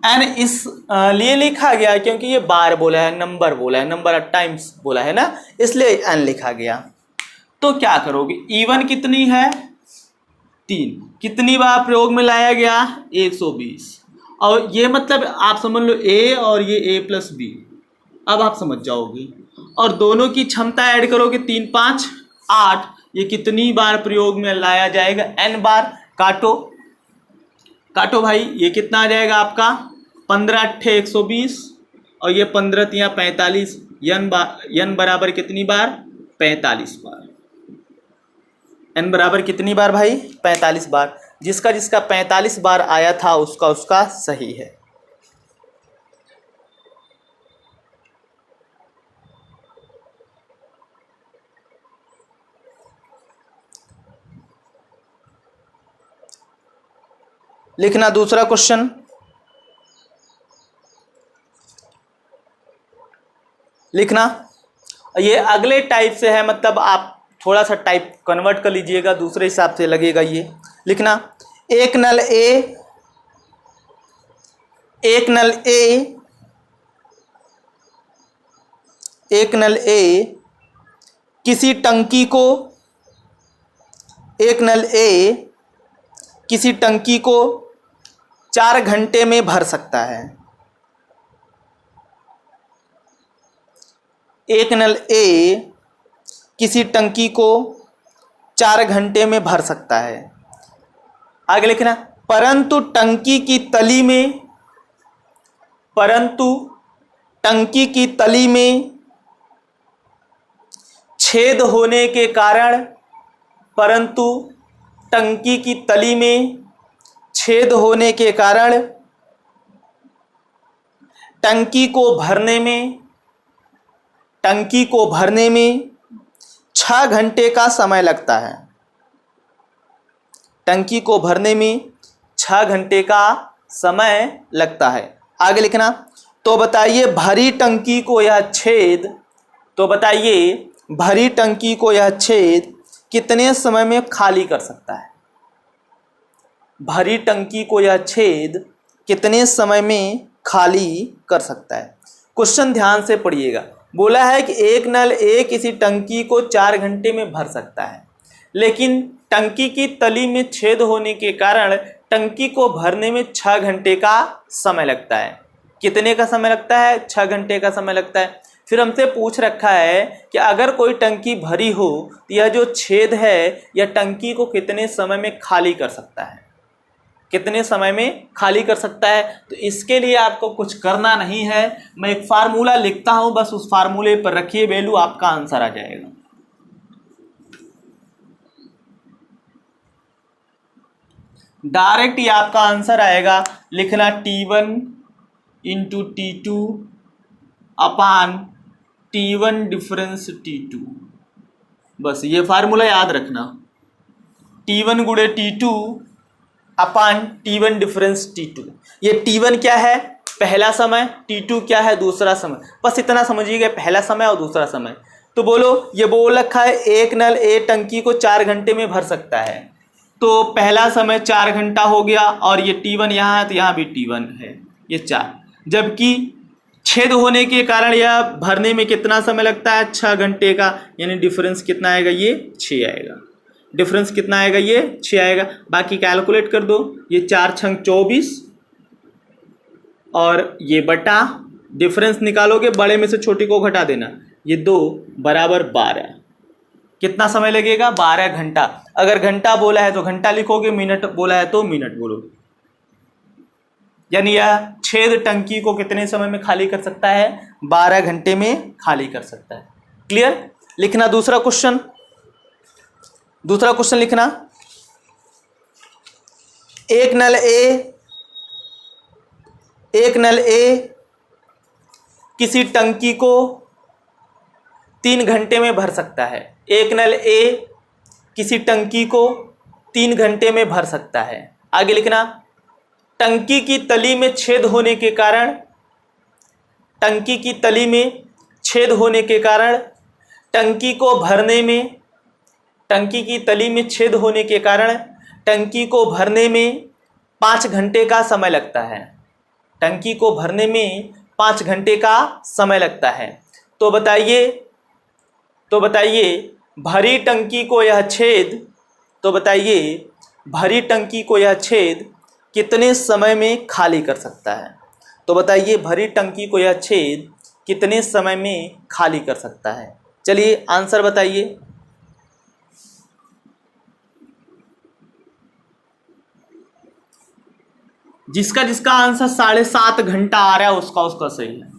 एन इस लिए लिखा गया क्योंकि ये बार बोला है, नंबर बोला है, नंबर ऑफ टाइम्स बोला है ना, इसलिए एन लिखा गया। तो क्या करोगे, E1 कितनी है 3, कितनी बार प्रयोग में लाया गया 120, और ये मतलब आप समझ लो A और ये A + B। अब आप समझ जाओगे, और दोनों की क्षमता ऐड करोगे 3 5 8, ये कितनी बार प्रयोग में लाया जाएगा, n बार। काटो भाई, ये कितना आ जाएगा आपका 15 8 120, और ये 15 3 45, n बराबर कितनी बार 45 बार। n बराबर कितनी बार भाई 45 बार। जिसका 45 बार आया था उसका सही है। लिखना दूसरा क्वेश्चन। लिखना, ये अगले टाइप से है, मतलब आप थोड़ा सा टाइप कन्वर्ट कर लीजिएगा, दूसरे हिसाब से लगेगा ये। लिखना एक नल ए किसी टंकी को 4 घंटे में भर सकता है। एक नल ए किसी टंकी को 4 घंटे में भर सकता है। आगे लिखना परंतु टंकी की तली में छेद होने के कारण टंकी को भरने में 6 घंटे का समय लगता है। टंकी को भरने में 6 घंटे का समय लगता है। आगे लिखना तो बताइए भरी टंकी को यह छेद कितने समय में खाली कर सकता है। भरी टंकी को यह छेद कितने समय में खाली कर सकता है। क्वेश्चन ध्यान से पढ़िएगा। बोला है कि एक नल ए किसी टंकी को 4 घंटे में भर सकता है, लेकिन टंकी की तली में छेद होने के कारण टंकी को भरने में 6 घंटे का समय लगता है। कितने का समय लगता है? 6 घंटे का समय लगता है। फिर हमसे पूछ रखा है कि अगर कोई टंकी भरी हो तो यह जो छेद है यह टंकी को कितने समय में खाली कर सकता है, तो इसके लिए आपको कुछ करना नहीं है। मैं एक फार्मूला लिखता हूं, बस उस फार्मूले पर रखिए वैल्यू, आपका आंसर आ जाएगा। डायरेक्ट ही आपका आंसर आएगा। लिखना T1 इंटू T2 अपान T1 डिफरेंस T2। बस ये फार्मूला याद रखना, T1 गुणे T2 अपान T1 डिफरेंस T2। ये T1 क्या है? पहला समय। T2 क्या है? दूसरा समय। बस इतना समझिएगा, पहला समय और दूसरा समय। तो बोलो, ये बोल रखा है एक नल ए टंकी को 4 घंटे में भर सकता है, तो पहला समय 4 घंटा हो गया, और ये T1 यहाँ है तो यहाँ भी T1 है, ये 4। जबकि छेद होने के कारण यह भरने में कितना समय लगता है? 6 घंटे का, यानी डिफरेंस कितना आएगा? ये 6 आएगा। डिफरेंस कितना आएगा? ये 6 आएगा। बाकी कैलकुलेट कर दो, ये 4 छंग 24 और ये बटा, डिफरेंस निकालोगे बड़े में से छोटी को घटा देना, ये 2 बराबर 12। कितना समय लगेगा? 12 घंटा। अगर घंटा बोला है तो घंटा लिखोगे, मिनट बोला है तो मिनट बोलोगे। यानी यह छेद टंकी को कितने समय में खाली कर सकता है? 12 घंटे में खाली कर सकता है। क्लियर? लिखना दूसरा क्वेश्चन लिखना। एक नल ए किसी टंकी को 3 घंटे में भर सकता है। एक नल ए किसी टंकी को 3 घंटे में भर सकता है। आगे लिखना टंकी की तली में छेद होने के कारण टंकी को भरने में 5 घंटे का समय लगता है। टंकी को भरने में 5 घंटे का समय लगता है। तो बताइए भरी टंकी को यह छेद कितने समय में खाली कर सकता है? तो बताइए भरी टंकी को यह छेद कितने समय में खाली कर सकता है? चलिए आंसर बताइए। जिसका आंसर 7.5 घंटा आ रहा है उसका सही है।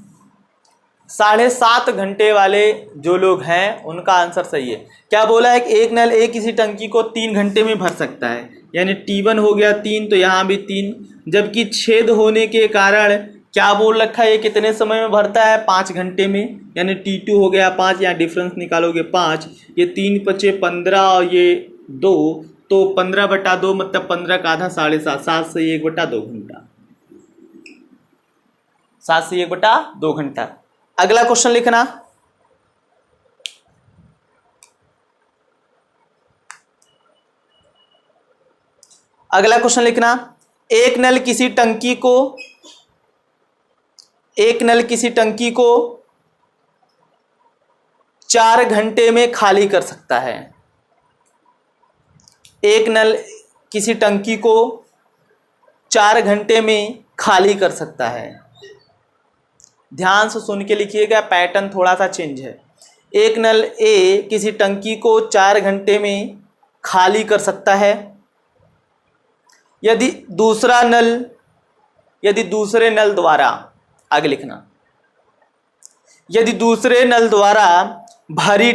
7.5 घंटे वाले जो लोग हैं उनका आंसर सही है। क्या बोला है कि एक नल ए किसी टंकी को 3 घंटे में भर सकता है, यानी T1 हो गया 3, तो यहाँ भी 3। जबकि छेद होने के कारण क्या बोल रखा है, ये कितने समय में भरता है? 5 घंटे में, यानी T2 हो गया 5, यहाँ डिफरेंस निकालोगे 5, ये 3 × 5 = 15 और ये 2, तो 15/2 मतलब 15 का आधा 7.5, 7 से 1/2 घंटा, 7 से 1/2 घंटा। अगला क्वेश्चन लिखना। अगला क्वेश्चन लिखना, एक नल किसी टंकी को 4 घंटे में खाली कर सकता है। एक नल किसी टंकी को 4 घंटे में खाली कर सकता है। ध्यान से सुन के लिखिएगा, पैटर्न थोड़ा सा चेंज है। एक नल ए किसी टंकी को 4 घंटे में खाली कर सकता है यदि दूसरे नल द्वारा, आगे लिखना, यदि दूसरे नल द्वारा भरी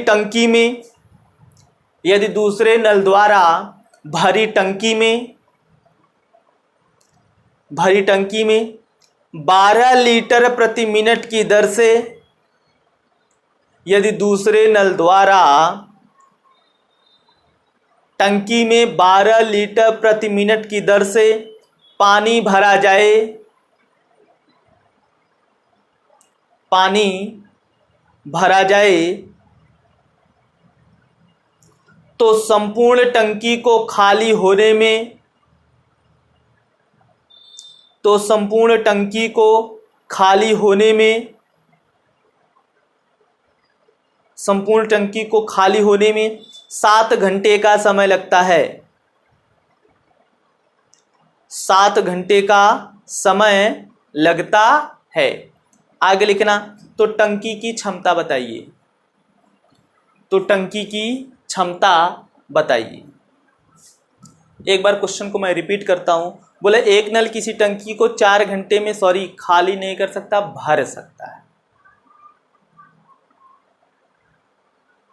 टंकी में 12 लीटर प्रति मिनट की दर से, यदि दूसरे नल द्वारा टंकी में 12 लीटर प्रति मिनट की दर से पानी भरा जाए तो संपूर्ण टंकी को खाली होने में संपूर्ण टंकी को खाली होने में 7 घंटे का समय लगता है। 7 घंटे का समय लगता है। आगे लिखना, तो टंकी की क्षमता बताइए। एक बार क्वेश्चन को मैं रिपीट करता हूं। बोले एक नल किसी टंकी को 4 घंटे में खाली नहीं कर सकता, भर सकता है।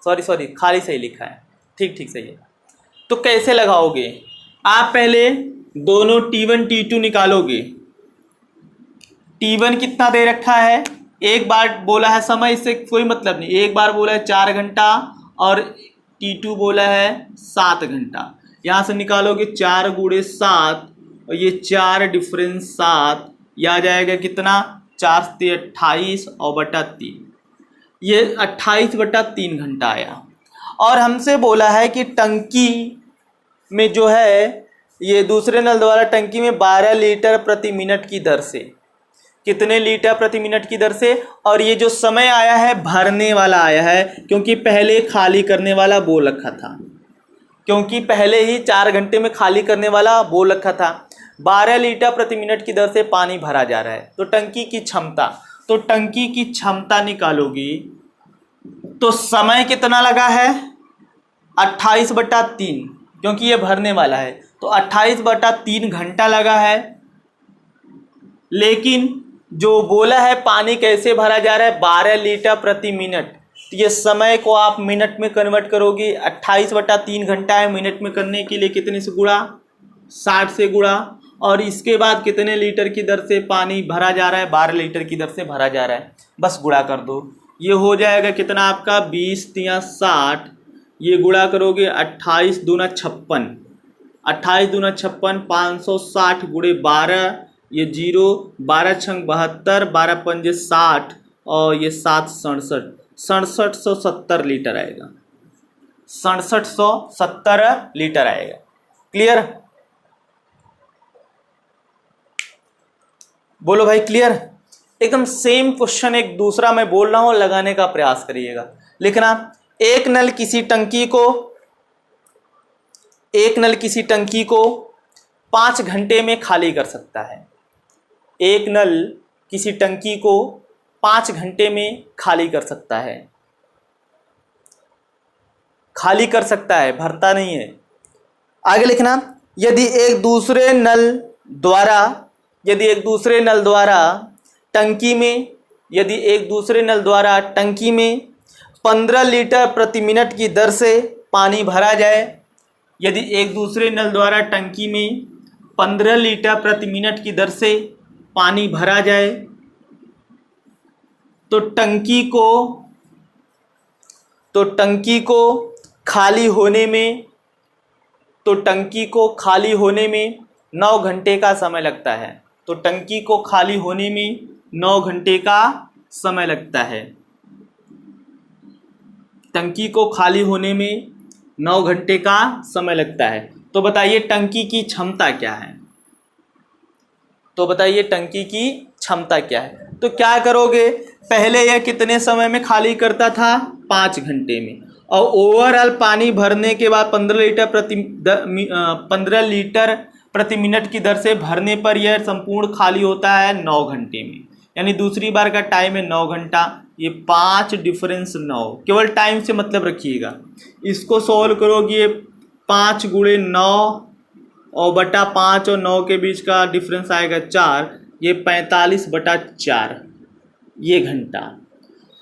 सॉरी खाली सही लिखा है, ठीक सही है। तो कैसे लगाओगे आप? पहले दोनों T1 T2 निकालोगे। T1 कितना दे रखा है, एक बार बोला है समय, इससे कोई मतलब नहीं। एक बार बोला है 4 घंटा और T2 बोला है 7 घंटा। यहाँ से निकालोगे 4 × 7 और ये 4 डिफरेंस 7, यह आ जाएगा कितना, 4 से 28 और बटा 3, ये 28/3 घंटा आया। और हमसे बोला है कि टंकी में जो है, ये दूसरे नल द्वारा टंकी में 12 लीटर प्रति मिनट की दर से, कितने लीटर प्रति मिनट की दर से, और ये जो समय आया है भरने वाला आया है, क्योंकि पहले खाली करने वाला बोल रखा था, क्योंकि पहले ही 4 घंटे में खाली करने वाला बोल रखा था। 12 लीटर प्रति मिनट की दर से पानी भरा जा रहा है। तो टंकी की क्षमता निकालोगी तो समय कितना लगा है, 28/3, क्योंकि ये भरने वाला है, तो 28/3 घंटा लगा है। लेकिन जो बोला है पानी कैसे भरा जा रहा है, 12 लीटर प्रति मिनट, तो ये समय को आप मिनट में कन्वर्ट करोगे। 28/3 घंटा है, मिनट में करने के लिए कितने से गुणा, 60 से गुणा, और इसके बाद कितने लीटर की दर से पानी भरा जा रहा है, 12 लीटर की दर से भरा जा रहा है, बस गुणा कर दो। ये हो जाएगा कितना आपका, 20 × 3 = 60, ये गुणा करोगे 28 दूना 56, 28 दूना 56, 560 × 12, ये 0, 12 × 6 = 72, 12 × 5 = 60 और ये 7 67, 6770 लीटर आएगा, 6770 लीटर आएगा। क्लियर? बोलो भाई क्लियर? एकदम सेम क्वेश्चन एक दूसरा मैं बोल रहा हूं, लगाने का प्रयास करिएगा। लिखना, एक नल किसी टंकी को 5 घंटे में खाली कर सकता है। एक नल किसी टंकी को 5 घंटे में खाली कर सकता है। खाली कर सकता है, भरता नहीं है। आगे लिखना, यदि एक दूसरे नल द्वारा टंकी में 15 लीटर प्रति मिनट की दर से पानी भरा जाए, यदि एक दूसरे नल द्वारा टंकी में 15 लीटर प्रति मिनट की दर से पानी भरा जाए, तो टंकी को खाली होने में 9 घंटे का समय लगता है। तो टंकी को खाली होने में 9 घंटे का समय लगता है। टंकी को खाली होने में 9 घंटे का समय लगता है। तो बताइए टंकी की क्षमता क्या है, तो बताइए टंकी की क्षमता क्या है। तो क्या करोगे, पहले यह कितने समय में खाली करता था, 5 घंटे में, और ओवरऑल पानी भरने के बाद 15 लीटर प्रति मिनट की दर से भरने पर यह संपूर्ण खाली होता है 9 घंटे में, यानी दूसरी बार का टाइम है 9 घंटा। ये 5 डिफरेंस 9, केवल टाइम से मतलब रखिएगा। इसको सॉल्व करोगे 5 गुणे 9 और बटा 5 और 9 के बीच का डिफरेंस आएगा 4, ये 45/4 ये घंटा।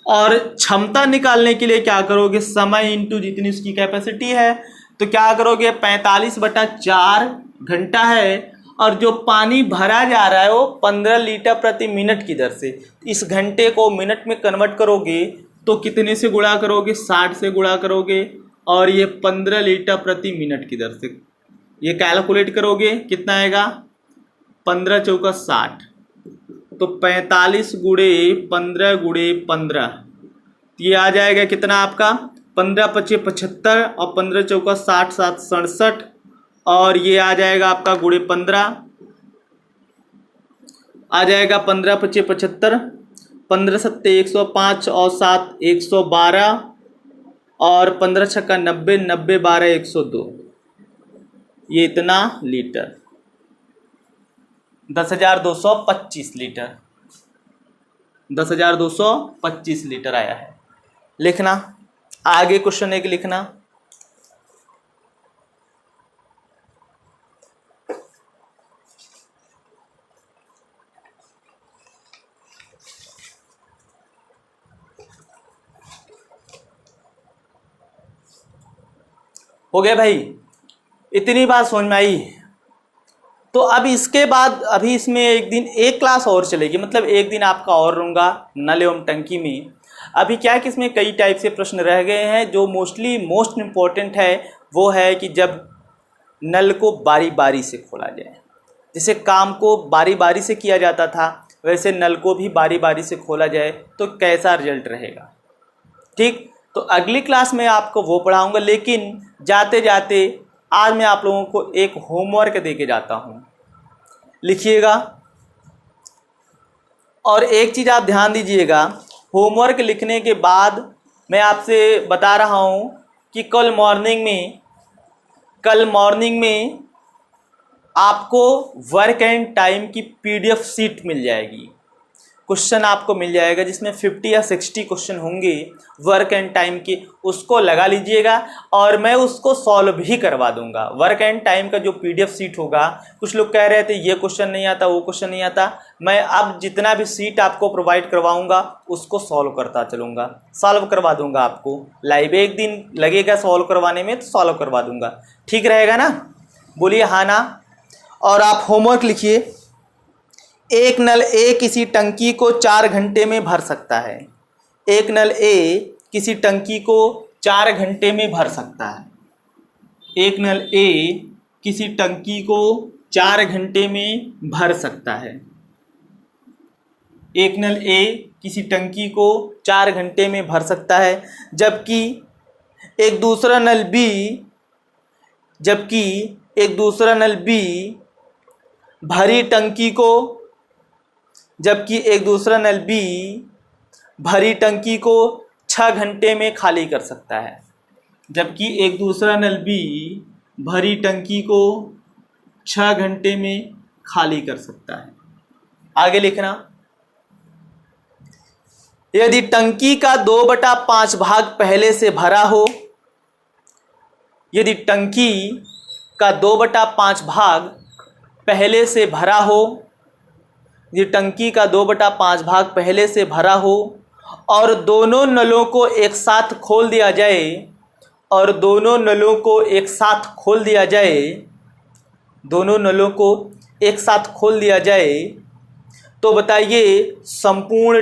और क्षमता निकालने के लिए क्या करोगे, समय इंटू जितनी उसकी कैपेसिटी है, तो क्या करोगे 45/4 घंटा है, और जो पानी भरा जा रहा है वो 15 लीटर प्रति मिनट की दर से। इस घंटे को मिनट में कन्वर्ट करोगे तो कितने से गुणा करोगे, 60 से गुणा करोगे, और ये 15 लीटर प्रति मिनट की दर से ये कैलकुलेट करोगे, कितना आएगा 15 चौका 60, तो 45 गुणे 15 गुणे 15, ये आ जाएगा कितना आपका 15 पचे 75 और 15 चौका 60 7 67, और ये आ जाएगा आपका गुणे 15 आ जाएगा 15 पचे 75, 15 सत्ते 105 और 7 112, और 15 छक्का 90 90 12 102, ये इतना लीटर 10,225 लीटर 10,225 लीटर आया है। लिखना आगे क्वेश्चन एक लिखना। हो गया भाई, इतनी बात समझ में आई। तो अब इसके बाद अभी इसमें एक दिन एक क्लास और चलेगी, मतलब एक दिन आपका और रहूँगा नल एवं टंकी में। अभी क्या है कि इसमें कई टाइप से प्रश्न रह गए हैं, जो मोस्ट इम्पोर्टेंट है वो है कि जब नल को बारी बारी से खोला जाए, जैसे काम को बारी बारी से किया जाता था वैसे नल को भी बारी बारी से खोला जाए तो कैसा रिजल्ट रहेगा। ठीक, तो अगली क्लास में आपको वो पढ़ाऊँगा, लेकिन जाते जाते आज मैं आप लोगों को एक होमवर्क दे के जाता हूँ, लिखिएगा। और एक चीज़ आप ध्यान दीजिएगा, होमवर्क लिखने के बाद मैं आपसे बता रहा हूँ कि कल मॉर्निंग में आपको वर्क एंड टाइम की PDF शीट मिल जाएगी। क्वेश्चन आपको मिल जाएगा जिसमें 50 या 60 क्वेश्चन होंगे वर्क एंड टाइम के, उसको लगा लीजिएगा और मैं उसको सॉल्व भी करवा दूंगा। वर्क एंड टाइम का जो PDF शीट होगा, कुछ लोग कह रहे थे ये क्वेश्चन नहीं आता वो क्वेश्चन नहीं आता, मैं अब जितना भी शीट आपको प्रोवाइड करवाऊंगा उसको सॉल्व करता चलूँगा, सॉल्व करवा दूंगा आपको लाइव। एक दिन लगेगा सॉल्व करवाने में तो सॉल्व करवा दूंगा, ठीक रहेगा ना, बोलिए हाँ ना। और आप होमवर्क लिखिए, एक नल ए किसी टंकी को 4 घंटे में भर सकता है। एक नल ए किसी टंकी को 4 घंटे में भर सकता है। एक नल ए किसी टंकी को 4 घंटे में भर सकता है। एक नल ए किसी टंकी को 4 घंटे में भर सकता है, जबकि एक दूसरा नल बी भरी टंकी को जबकि एक दूसरा नल बी भरी टंकी को 6 घंटे में खाली कर सकता है। जबकि एक दूसरा नल बी भरी टंकी को 6 घंटे में खाली कर सकता है। आगे लिखना, यदि टंकी का 2/5 भाग पहले से भरा हो, यदि टंकी का 2/5 भाग पहले से भरा हो, ये टंकी का 2/5 भाग पहले से भरा हो और दोनों नलों को एक साथ खोल दिया जाए, और दोनों नलों को एक साथ खोल दिया जाए, दोनों नलों को एक साथ खोल दिया जाए, तो बताइए संपूर्ण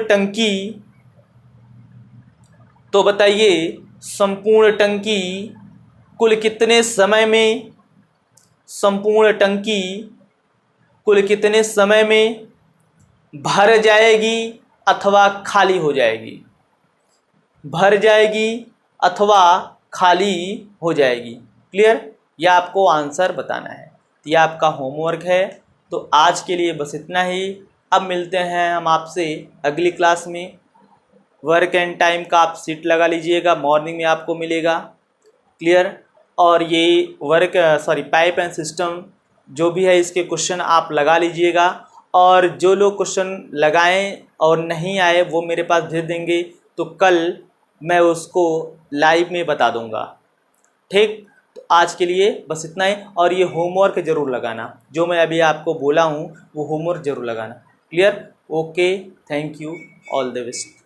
टंकी कुल कितने समय में भर जाएगी अथवा खाली हो जाएगी। भर जाएगी अथवा खाली हो जाएगी। क्लियर? या आपको आंसर बताना है। तो ये आपका होमवर्क है। तो आज के लिए बस इतना ही। अब मिलते हैं हम आपसे अगली क्लास में। वर्क एंड टाइम का आप सीट लगा लीजिएगा, मॉर्निंग में आपको मिलेगा। क्लियर। और ये पाइप एंड सिस्टम जो भी है इसके क्वेश्चन आप लगा लीजिएगा, और जो लोग क्वेश्चन लगाएं और नहीं आए वो मेरे पास भेज देंगे, तो कल मैं उसको लाइव में बता दूंगा। ठीक। तो आज के लिए बस इतना ही। और ये होमवर्क ज़रूर लगाना, जो मैं अभी आपको बोला हूँ वो होमवर्क ज़रूर लगाना। Clear. Okay, thank you, all the best.